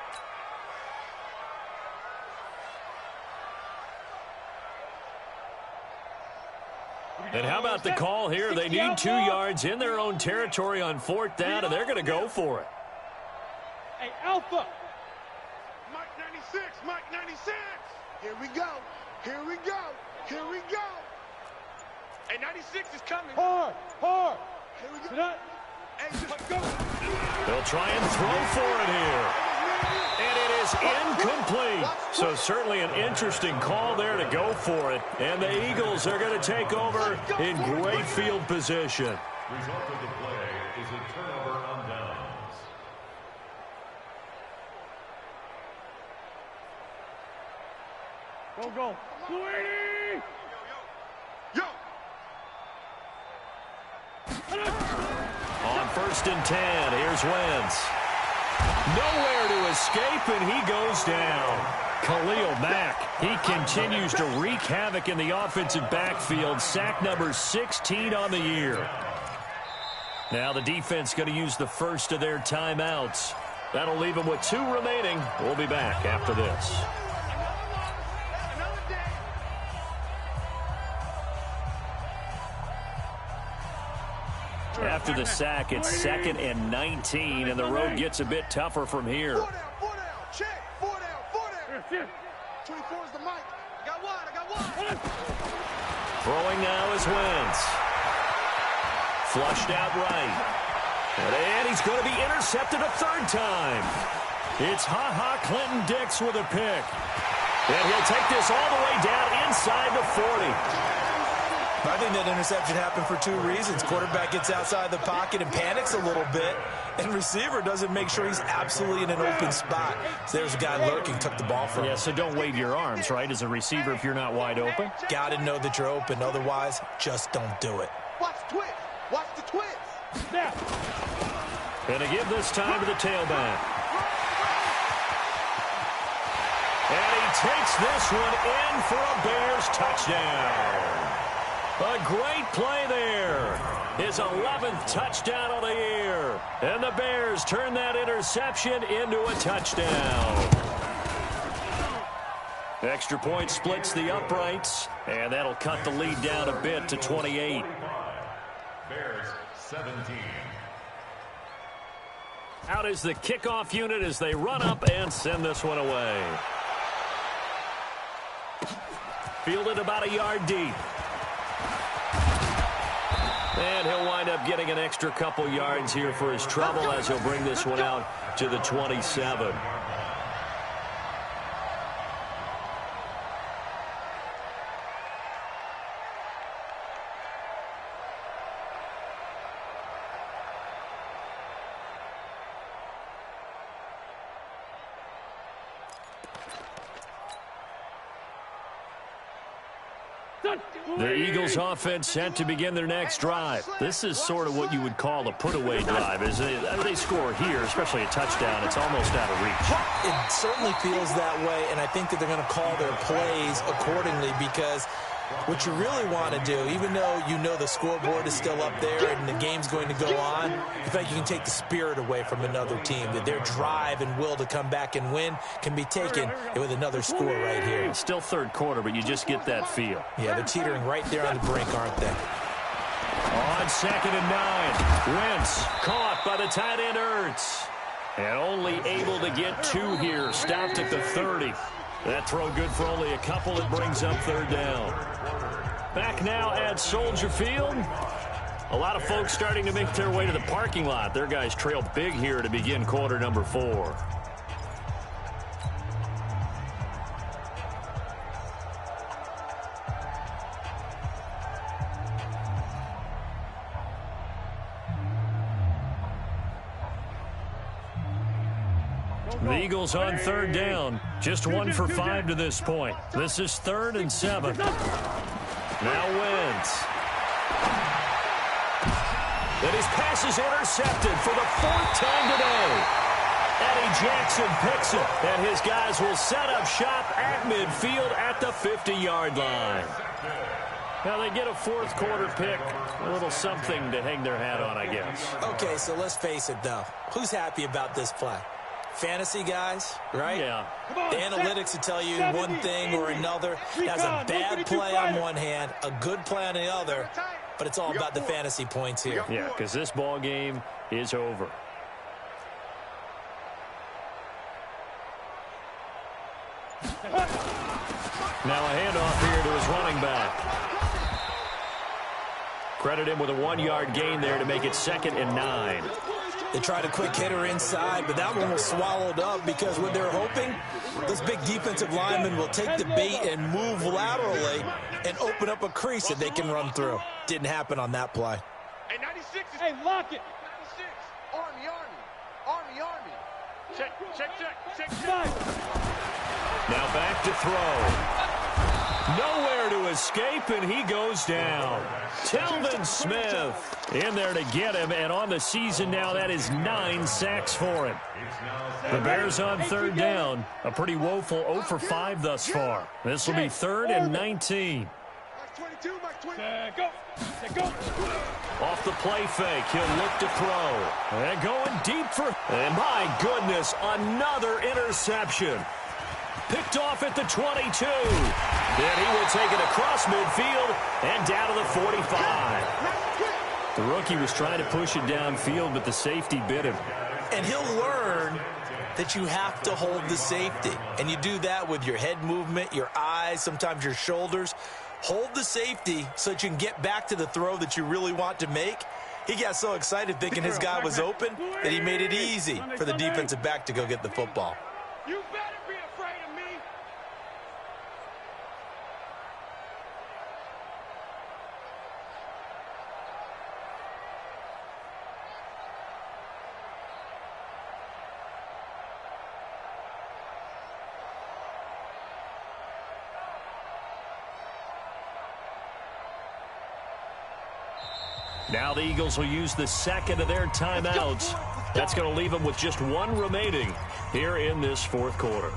And how about the call here? They need 2 yards in their own territory on fourth down, and they're going to go for it. Hey, Alpha. Mike 96. Here we go. Hey, 96 is coming. Hard. Here we go. Sit up. Hey, let's go. They'll try and throw for it here. And it is incomplete. So certainly an interesting call there to go for it. And the Eagles are going to take over in great field position. Result of the play is a turnover on downs. Go. 280. Yo. On first and 10, here's Wentz. Nowhere to escape, and he goes down. Khalil Mack, he continues to wreak havoc in the offensive backfield. Sack number 16 on the year. Now the defense going to use the first of their timeouts. That'll leave them with 2 remaining. We'll be back after this. After the sack, it's 2nd and 19, and the road gets a bit tougher from here. 4 down. Check. 4 down. 24 is the mic. I got one. Throwing now is Wentz. Flushed out right. And he's going to be intercepted a third time. It's Clinton Dix with a pick. And he'll take this all the way down inside the 40. I think that interception happened for 2 reasons. Quarterback gets outside the pocket and panics a little bit, and receiver doesn't make sure he's absolutely in an open spot. So there's a guy lurking, took the ball from him. Yeah, so don't wave your arms, right, as a receiver if you're not wide open? Got to know that you're open. Otherwise, just don't do it. Watch the twist. Snap. And to give this time to the tailback. And he takes this one in for a Bears touchdown. A great play there. His 11th touchdown of the year. And the Bears turn that interception into a touchdown. Extra point splits the uprights, and that'll cut the lead down a bit to 28. Bears 17. Out is the kickoff unit as they run up and send this one away. Fielded about a yard deep. And he'll wind up getting an extra couple yards here for his trouble as he'll bring this one out to the 27. The Eagles offense set to begin their next drive. This is sort of what you would call a put-away drive, isn't it? They score here, especially a touchdown. It's almost out of reach. It certainly feels that way, and I think that they're going to call their plays accordingly because what you really want to do, even though you know the scoreboard is still up there and the game's going to go on, you think you can take the spirit away from another team, that their drive and will to come back and win can be taken with another score right here. It's still third quarter, but you just get that feel. Yeah, they're teetering right there on the brink, aren't they? On 2nd and 9, Wentz caught by the tight end Ertz. And only able to get 2 here, stopped at the 30. That throw good for only a couple. It brings up 3rd down. Back now at Soldier Field. A lot of folks starting to make their way to the parking lot. Their guys trail big here to begin quarter number 4. The Eagles on 3rd down. Just 1 for 5 to this point. This is 3rd and 7. Now Wentz. And his pass is intercepted for the 4th time today. Eddie Jackson picks it, and his guys will set up shop at midfield at the 50-yard line. Now they get a 4th quarter pick, a little something to hang their hat on, I guess. Okay, so let's face it, though. Who's happy about this play? Fantasy guys, right? Yeah. The analytics will tell you one thing or another. That's a bad play on one hand, a good play on the other, but it's all about the fantasy points here. Yeah, because this ball game is over. Now a handoff here to his running back. Credit him with a 1-yard gain there to make it 2nd and 9. They tried a quick hitter inside, but that one was swallowed up because what they're hoping, this big defensive lineman will take the bait and move laterally and open up a crease that they can run through. Didn't happen on that play. Hey, 96 is... Hey, lock it. 96. Army, Army. Army, Army. Check. Now back to throw. Nowhere to escape, and he goes down. Telvin Smith in there to get him, and on the season now, that is 9 sacks for him. The Bears on 3rd down. A pretty woeful 0 for 5 thus far. This will be 3rd and 19. Go. Off the play fake, he'll look to throw. And going deep for... And my goodness, another interception. Picked off at the 22. Then he will take it across midfield and down to the 45. The rookie was trying to push it downfield, but the safety bit him. And he'll learn that you have to hold the safety. And you do that with your head movement, your eyes, sometimes your shoulders. Hold the safety so that you can get back to the throw that you really want to make. He got so excited thinking his guy was open that he made it easy for the defensive back to go get the football. You better be afraid of me. Now the Eagles will use the 2nd of their timeouts. That's going to leave them with just 1 remaining here in this 4th quarter.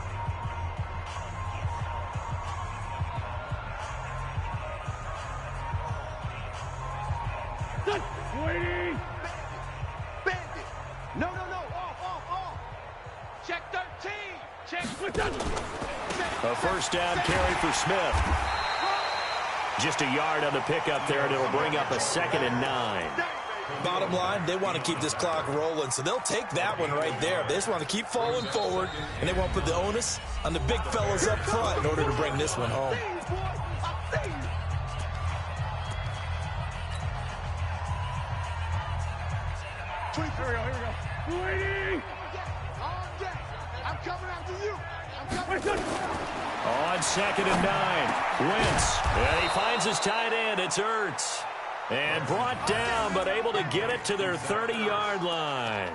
Waiting. Bandit. No. Off. Check 13. A first down carry for Smith. Just a yard on the pickup there, and it'll bring up a 2nd and 9. Bottom line, they want to keep this clock rolling, so they'll take that one right there. They just want to keep falling forward, and they want to put the onus on the big fellas up front in order to bring this one home. Here we go. Waiting. I'm coming after you. On 2nd and 9, Wentz. And he finds his tight end. It's Ertz. And brought down, but able to get it to their 30-yard line.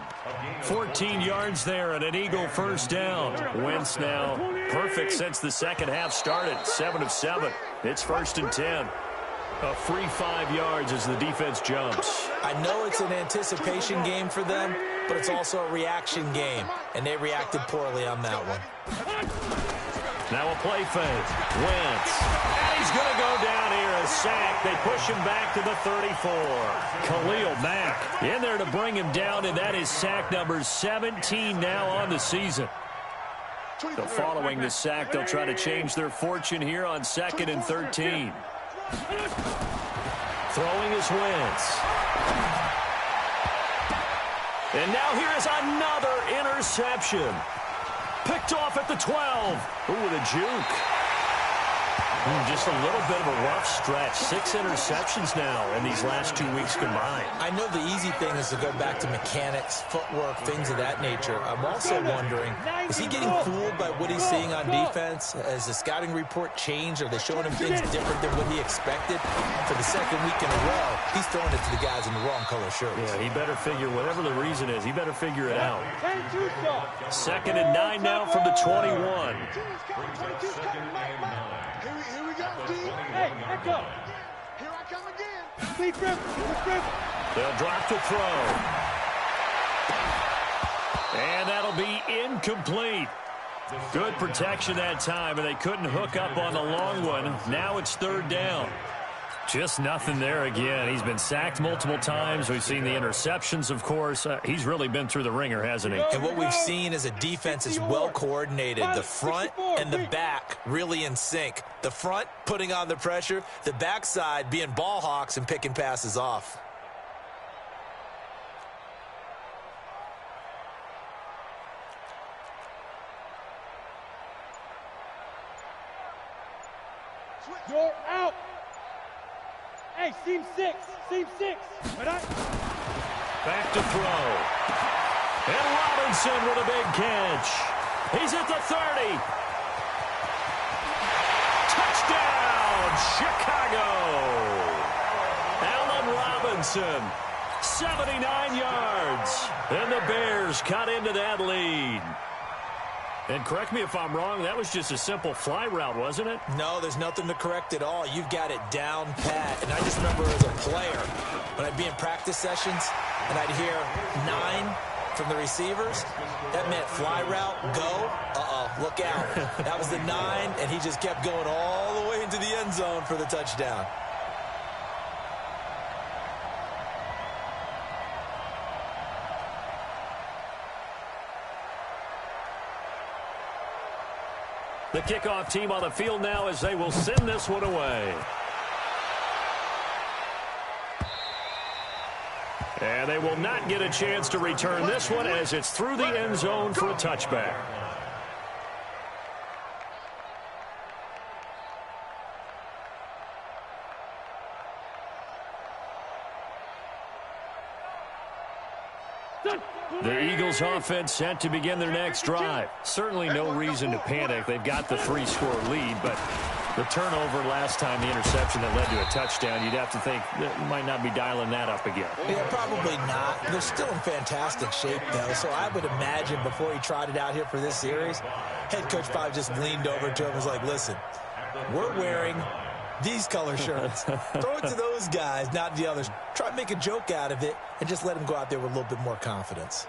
14 yards there and an Eagle first down. Wentz now perfect since the second half started. 7 of 7. It's 1st and 10. A free 5 yards as the defense jumps. I know it's an anticipation game for them, but it's also a reaction game, and they reacted poorly on that one. Now a play fake. Wentz. And he's going to go down here. A sack. They push him back to the 34. Khalil Mack in there to bring him down, and that is sack number 17 now on the season. So following the sack, they'll try to change their fortune here on 2nd and 13. Throwing is Wentz. And now here is another interception. Picked off at the 12. Ooh, with a juke. Just a little bit of a rough stretch. 6 interceptions now in these last 2 weeks combined. I know the easy thing is to go back to mechanics, footwork, things of that nature. I'm also wondering, is he getting fooled by what he's seeing on defense? Has the scouting report changed? Are they showing him things different than what he expected? For the second week in a row, he's throwing it to the guys in the wrong color shirts. Yeah, he better figure, whatever the reason is, he better figure it out. 2nd and 9 now from the 21. Here we go, D. Hey, back up. Here I come again. Please grip. They'll drop the throw. And that'll be incomplete. Good protection that time, and they couldn't hook up on the long one. Now it's 3rd down. Just nothing there again. He's been sacked multiple times. We've seen the interceptions, of course. He's really been through the ringer, hasn't he? And what we've seen is a defense is well coordinated. The front and the back really in sync. The front putting on the pressure. The backside being ball hawks and picking passes off. You're out. Hey, seam 6. Back to throw. And Robinson with a big catch. He's at the 30. Touchdown, Chicago. Allen Robinson, 79 yards. And the Bears cut into that lead. And correct me if I'm wrong, that was just a simple fly route, wasn't it? No, there's nothing to correct at all. You've got it down pat. And I just remember as a player, when I'd be in practice sessions and I'd hear 9 from the receivers, that meant fly route, go, look out. That was the 9, and he just kept going all the way into the end zone for the touchdown. The kickoff team on the field now as they will send this one away. And they will not get a chance to return this one as it's through the end zone for a touchback. The Eagles offense set to begin their next drive. Certainly no reason to panic. They've got the 3-score lead, but the turnover last time, the interception that led to a touchdown, you'd have to think that might not be dialing that up again. Yeah, probably not. They're still in fantastic shape, though, so I would imagine before he trotted out here for this series, head coach probably just leaned over to him and was like, listen, we're wearing these color shirts. Throw it to those guys, not the others. Try to make a joke out of it and just let them go out there with a little bit more confidence.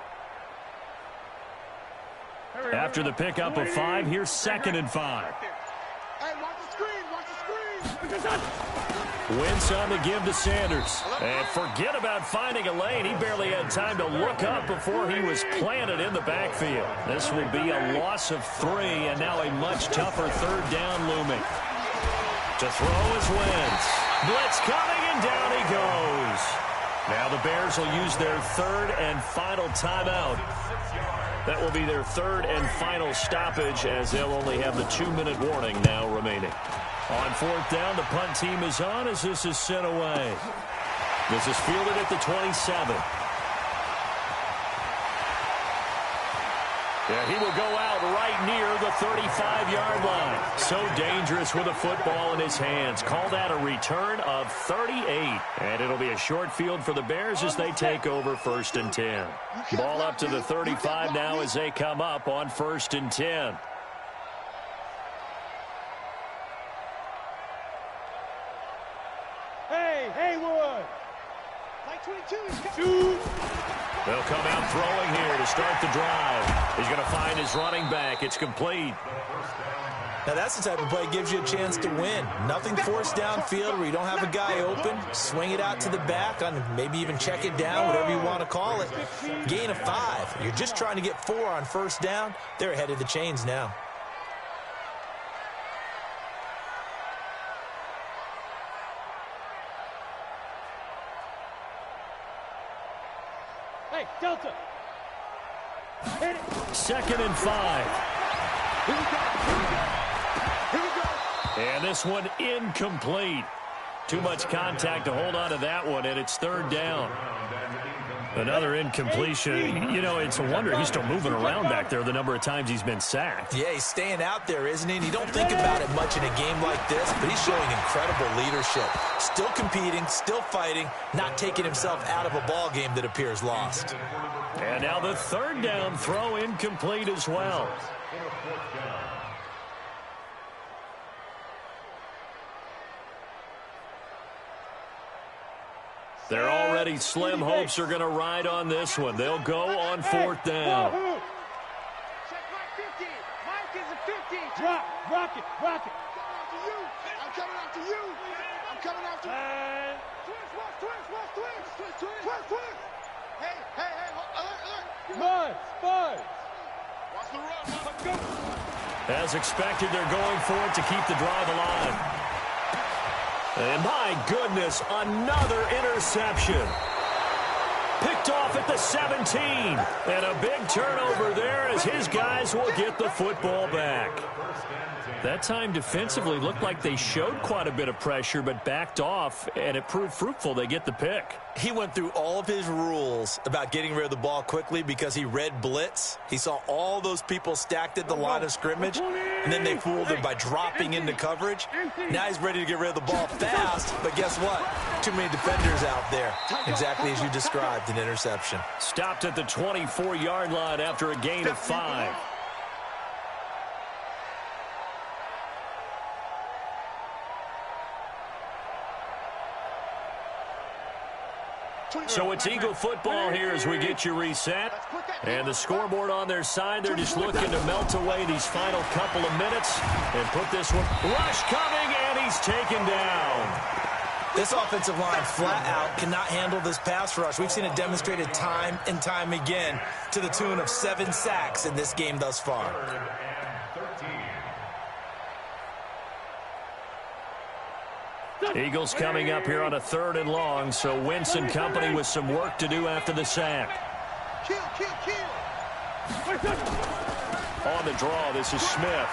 After the pickup of 5, here's 2nd and 5. Hey, watch the screen. Wentz on the give to Sanders. And forget about finding a lane. He barely had time to look up before he was planted in the backfield. This will be a loss of 3, and now a much tougher third down looming. To throw is Wentz. Blitz coming, and down he goes. Now the Bears will use their third and final timeout. That will be their third and final stoppage, as they'll only have the 2-minute warning now remaining. On fourth down, the punt team is on as this is sent away. This is fielded at the 27. Yeah, he will go out right near the 35-yard line. So dangerous with a football in his hands. Call that a return of 38. And it'll be a short field for the Bears as they take over 1st and 10. Ball up to the 35 now as they come up on 1st and 10. Hey, Haywood. Like 22. They'll come out throwing here to start the drive. He's going to find his running back. It's complete. Now, that's the type of play that gives you a chance to win. Nothing forced downfield where you don't have a guy open. Swing it out to the back, on maybe even check it down, whatever you want to call it. Gain of 5. You're just trying to get 4 on first down. They're ahead of the chains now. Hey, Delta. Hit it. 2nd and 5. Here we go. And this one incomplete. Too much contact to hold on to that one, and it's 3rd down. Another incompletion. You know, it's a wonder he's still moving around back there the number of times he's been sacked. Yeah, he's staying out there, isn't he? And you don't think about it much in a game like this, but he's showing incredible leadership. Still competing, still fighting, not taking himself out of a ball game that appears lost. And now the 3rd down throw incomplete as well. They're already slim hopes are going to ride on this one. They'll go on 4th down. Check Mike 50. Mike is a 50. Rock it. I'm coming after you. I'm coming after you. Twist. Hey. Spud. Watch the run. As expected, they're going for it to keep the drive alive. And my goodness, another interception. Picked off at the 17. And a big turnover there as his guys will get the football back. That time defensively looked like they showed quite a bit of pressure but backed off, and it proved fruitful. They get the pick. He went through all of his rules about getting rid of the ball quickly because he read blitz. He saw all those people stacked at the line of scrimmage, and then they fooled him by dropping into coverage. Now he's ready to get rid of the ball fast, but guess what? Too many defenders out there. Exactly as you described, an interception. Stopped at the 24-yard line after a gain of 5. So it's Eagle football here as we get you reset. And the scoreboard on their side, they're just looking to melt away these final couple of minutes and put this one. Rush coming, and he's taken down. This offensive line flat out cannot handle this pass rush. We've seen it demonstrated time and time again to the tune of 7 sacks in this game thus far. Eagles coming up here on a 3rd and long, so Wentz and company with some work to do after the sack. Kill. On the draw, this is Smith.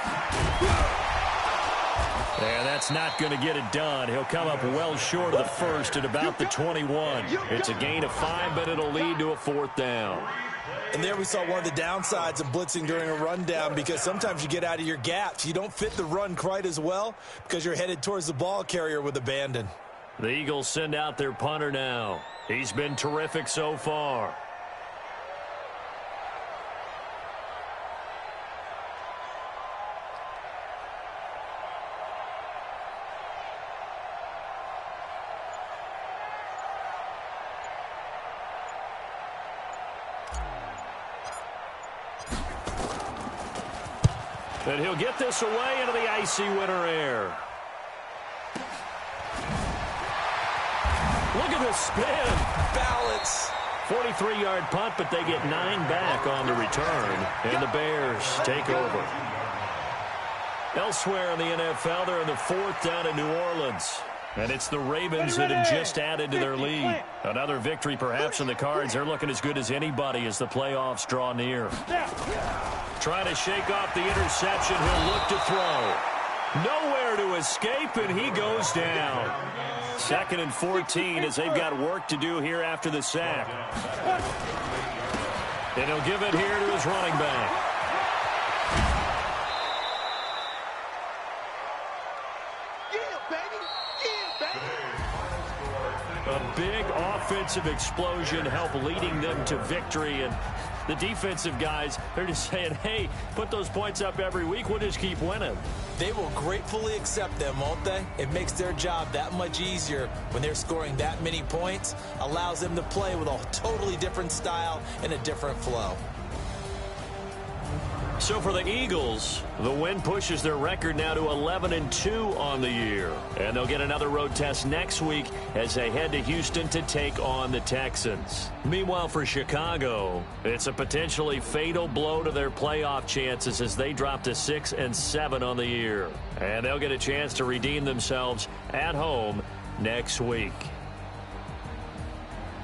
And that's not going to get it done. He'll come up well short of the first at about the 21. It's a gain of 5, but it'll lead to a 4th down. And there we saw one of the downsides of blitzing during a rundown, because sometimes you get out of your gaps. You don't fit the run quite as well because you're headed towards the ball carrier with abandon. The Eagles send out their punter now. He's been terrific so far. And he'll get this away into the icy winter air. at the spin. Balance. 43-yard punt, but they get 9 back on the return, and the Bears take over. Elsewhere in the NFL, they're in the 4th down in New Orleans. And it's the Ravens that have just added to their lead. Another victory perhaps in the cards. They're looking as good as anybody as the playoffs draw near. Trying to shake off the interception. He'll look to throw. Nowhere to escape, and he goes down. 2nd and 14 as they've got work to do here after the sack. And he'll give it here to his running back. A big offensive explosion helped leading them to victory, and the defensive guys, they're just saying, hey, put those points up every week, we'll just keep winning. They will gratefully accept them, won't they? It makes their job that much easier when they're scoring that many points, allows them to play with a totally different style and a different flow. So for the Eagles, the win pushes their record now to 11-2 on the year. And they'll get another road test next week as they head to Houston to take on the Texans. Meanwhile, for Chicago, it's a potentially fatal blow to their playoff chances as they drop to 6-7 on the year. And they'll get a chance to redeem themselves at home next week.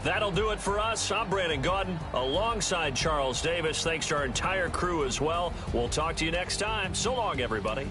That'll do it for us. I'm Brandon Gaudin alongside Charles Davis. Thanks to our entire crew as well. We'll talk to you next time. So long, everybody.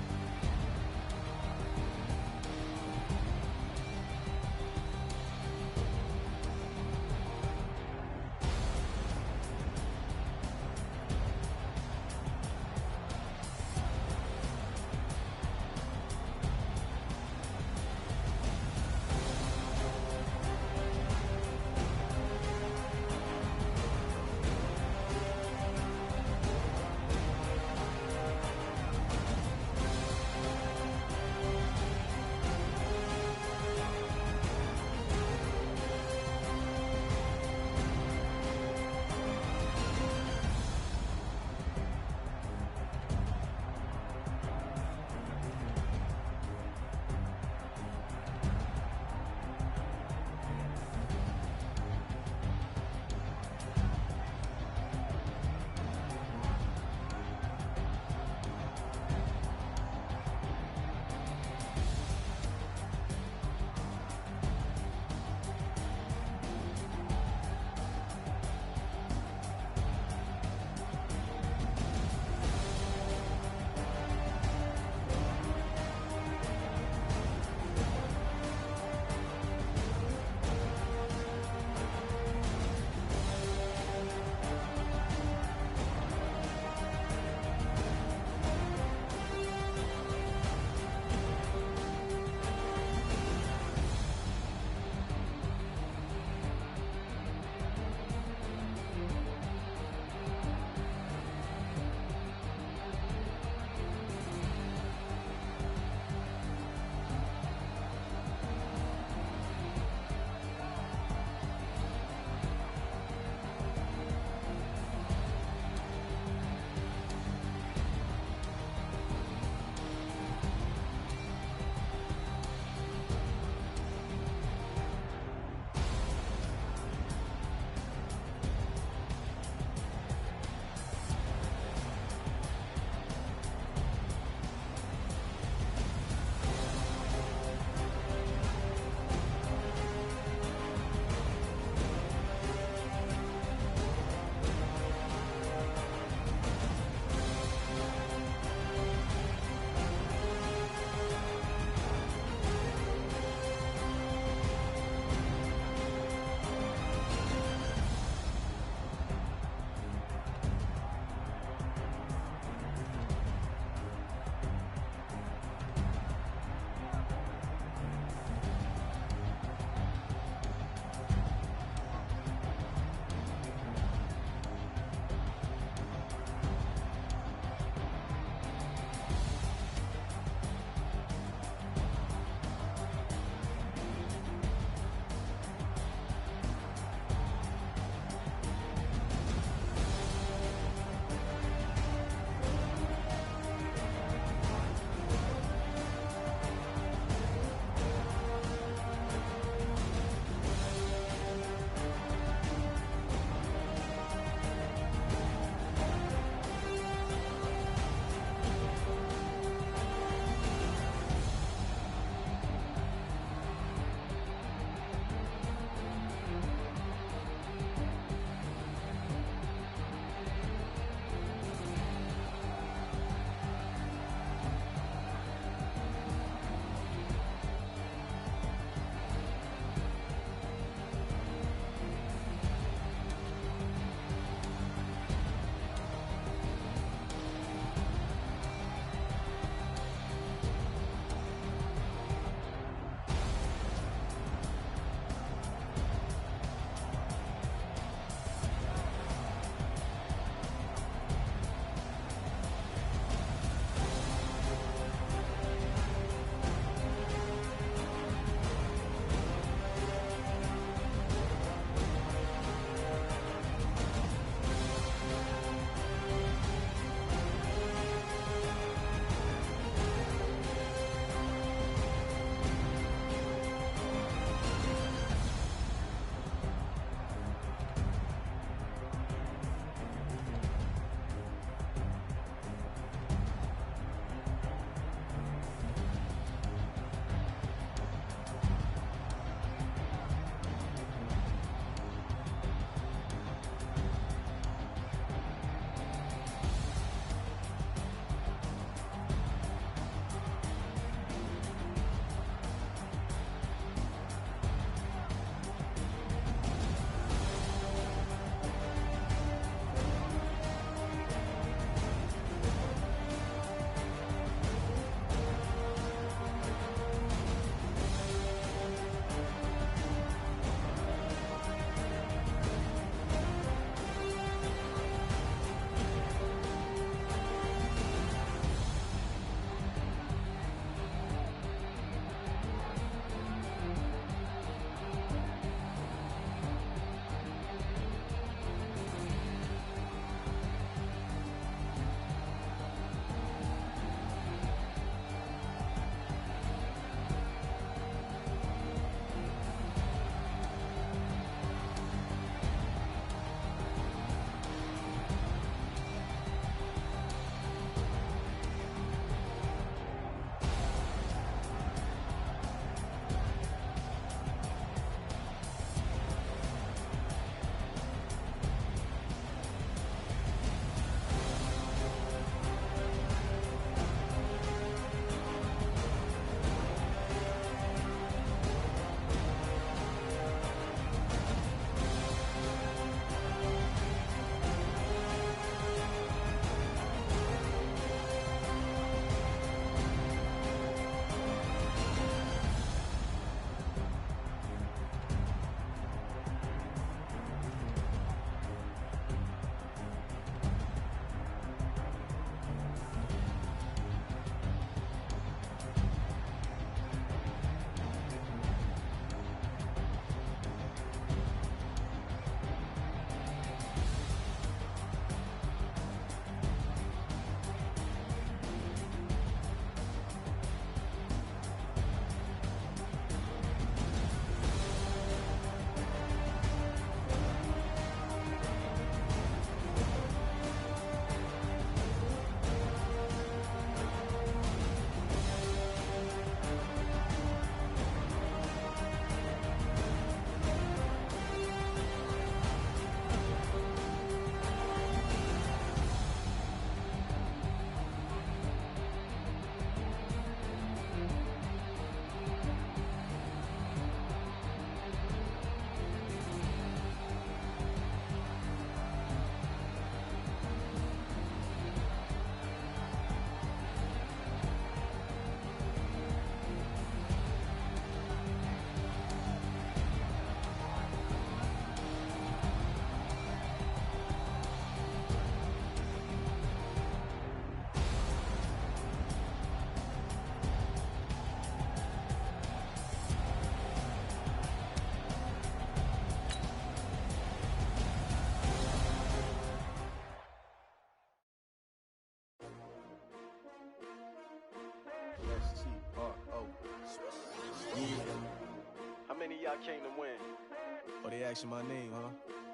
asking my name, huh?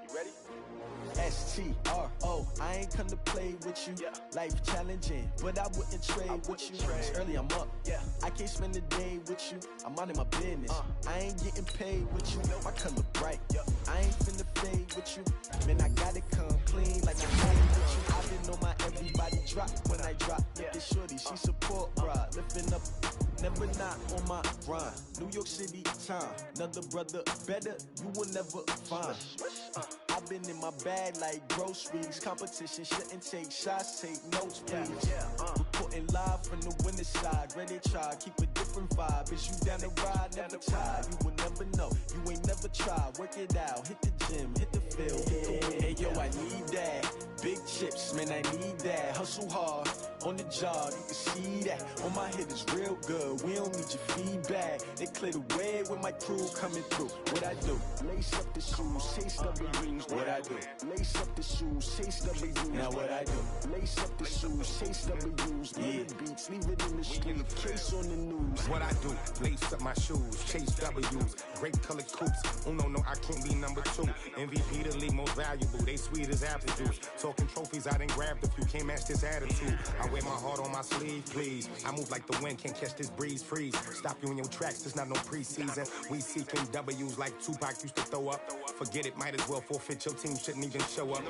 You ready? S-T-R-O, I ain't come to play with you. Life challenging, but I wouldn't trade with you. It's early, I'm up. I can't spend the day with you. I'm minding my business. I ain't getting paid with you. My color bright. I ain't finna fade with you. Man, I gotta come clean like I'm playing with you. I've been on my everybody drop when I drop. Look at shorty, she support ride. Lifting up, never not on my grind. New York City time. Another brother better, you will never find. I've been in my bag like groceries. Competition shouldn't take shots, take notes, please. Reporting live from the winning side. Ready to try, keep a different vibe. Is you down the ride, never tired. You will never know, you ain't never tried. Work it out, hit the gym, hit the field, hit the wind. Hey yo, I need that. Big chips, man, I need that. Hustle hard, on the job, you can see that. On my head is real good, we don't need your feedback. They clear the way with my crew coming through. What I do? Lace up the shoes, chase W's. What I do? Lace up the shoes, chase W's. Now what I do? Lace up the shoes, chase W's. Good beats, leave it in the street, case on the news. What I do? Lace up my shoes, chase W's. Great colored coops. Oh no, I can't be number 2. MVP the league most valuable. They sweet as apple juice. Talking trophies, I done grabbed a few. Can't match this attitude. I wear my heart on my sleeve, please. I move like the wind, can't catch this breeze. Freeze. Stop you in your tracks. There's not no preseason. We seeking W's like Tupac used to throw up. Forget it, might as well forfeit. Your team shouldn't even show up.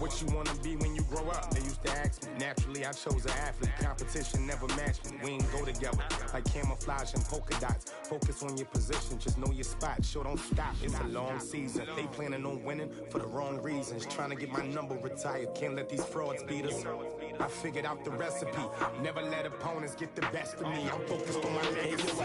What you wanna be when you grow up? They used to ask me. Naturally, I chose an athlete. Competition never matched me. We ain't go together like camouflage and polka dots. Focus on your position, just know your spot. Sure, don't stop. It's a long season. They planning on winning for the wrong reasons. Trying to get my number retired. Can't let these frauds beat us. I figured out the recipe. Never let opponents get the best of me. I'm focused on my legacy.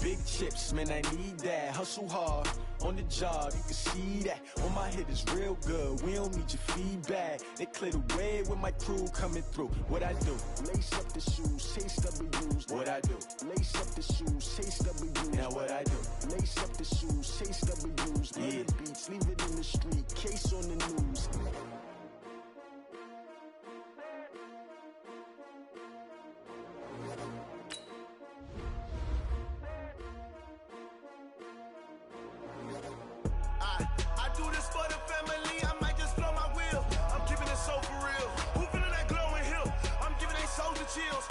Big chips, man, I need that. Hustle hard, on the job, you can see that. On my head is real good, we don't need your feedback. They clear the way with my crew coming through. What I do? Lace up the shoes, chase W's. What I do? Lace up the shoes, chase W's. Now what I do? Lace up the shoes, chase W's. Good beats, leave it in the street, case on the news. I do this for the family, I might just blow my wheel. I'm keeping it so for real. Who feeling that glowing hill? I'm giving they soldier chills.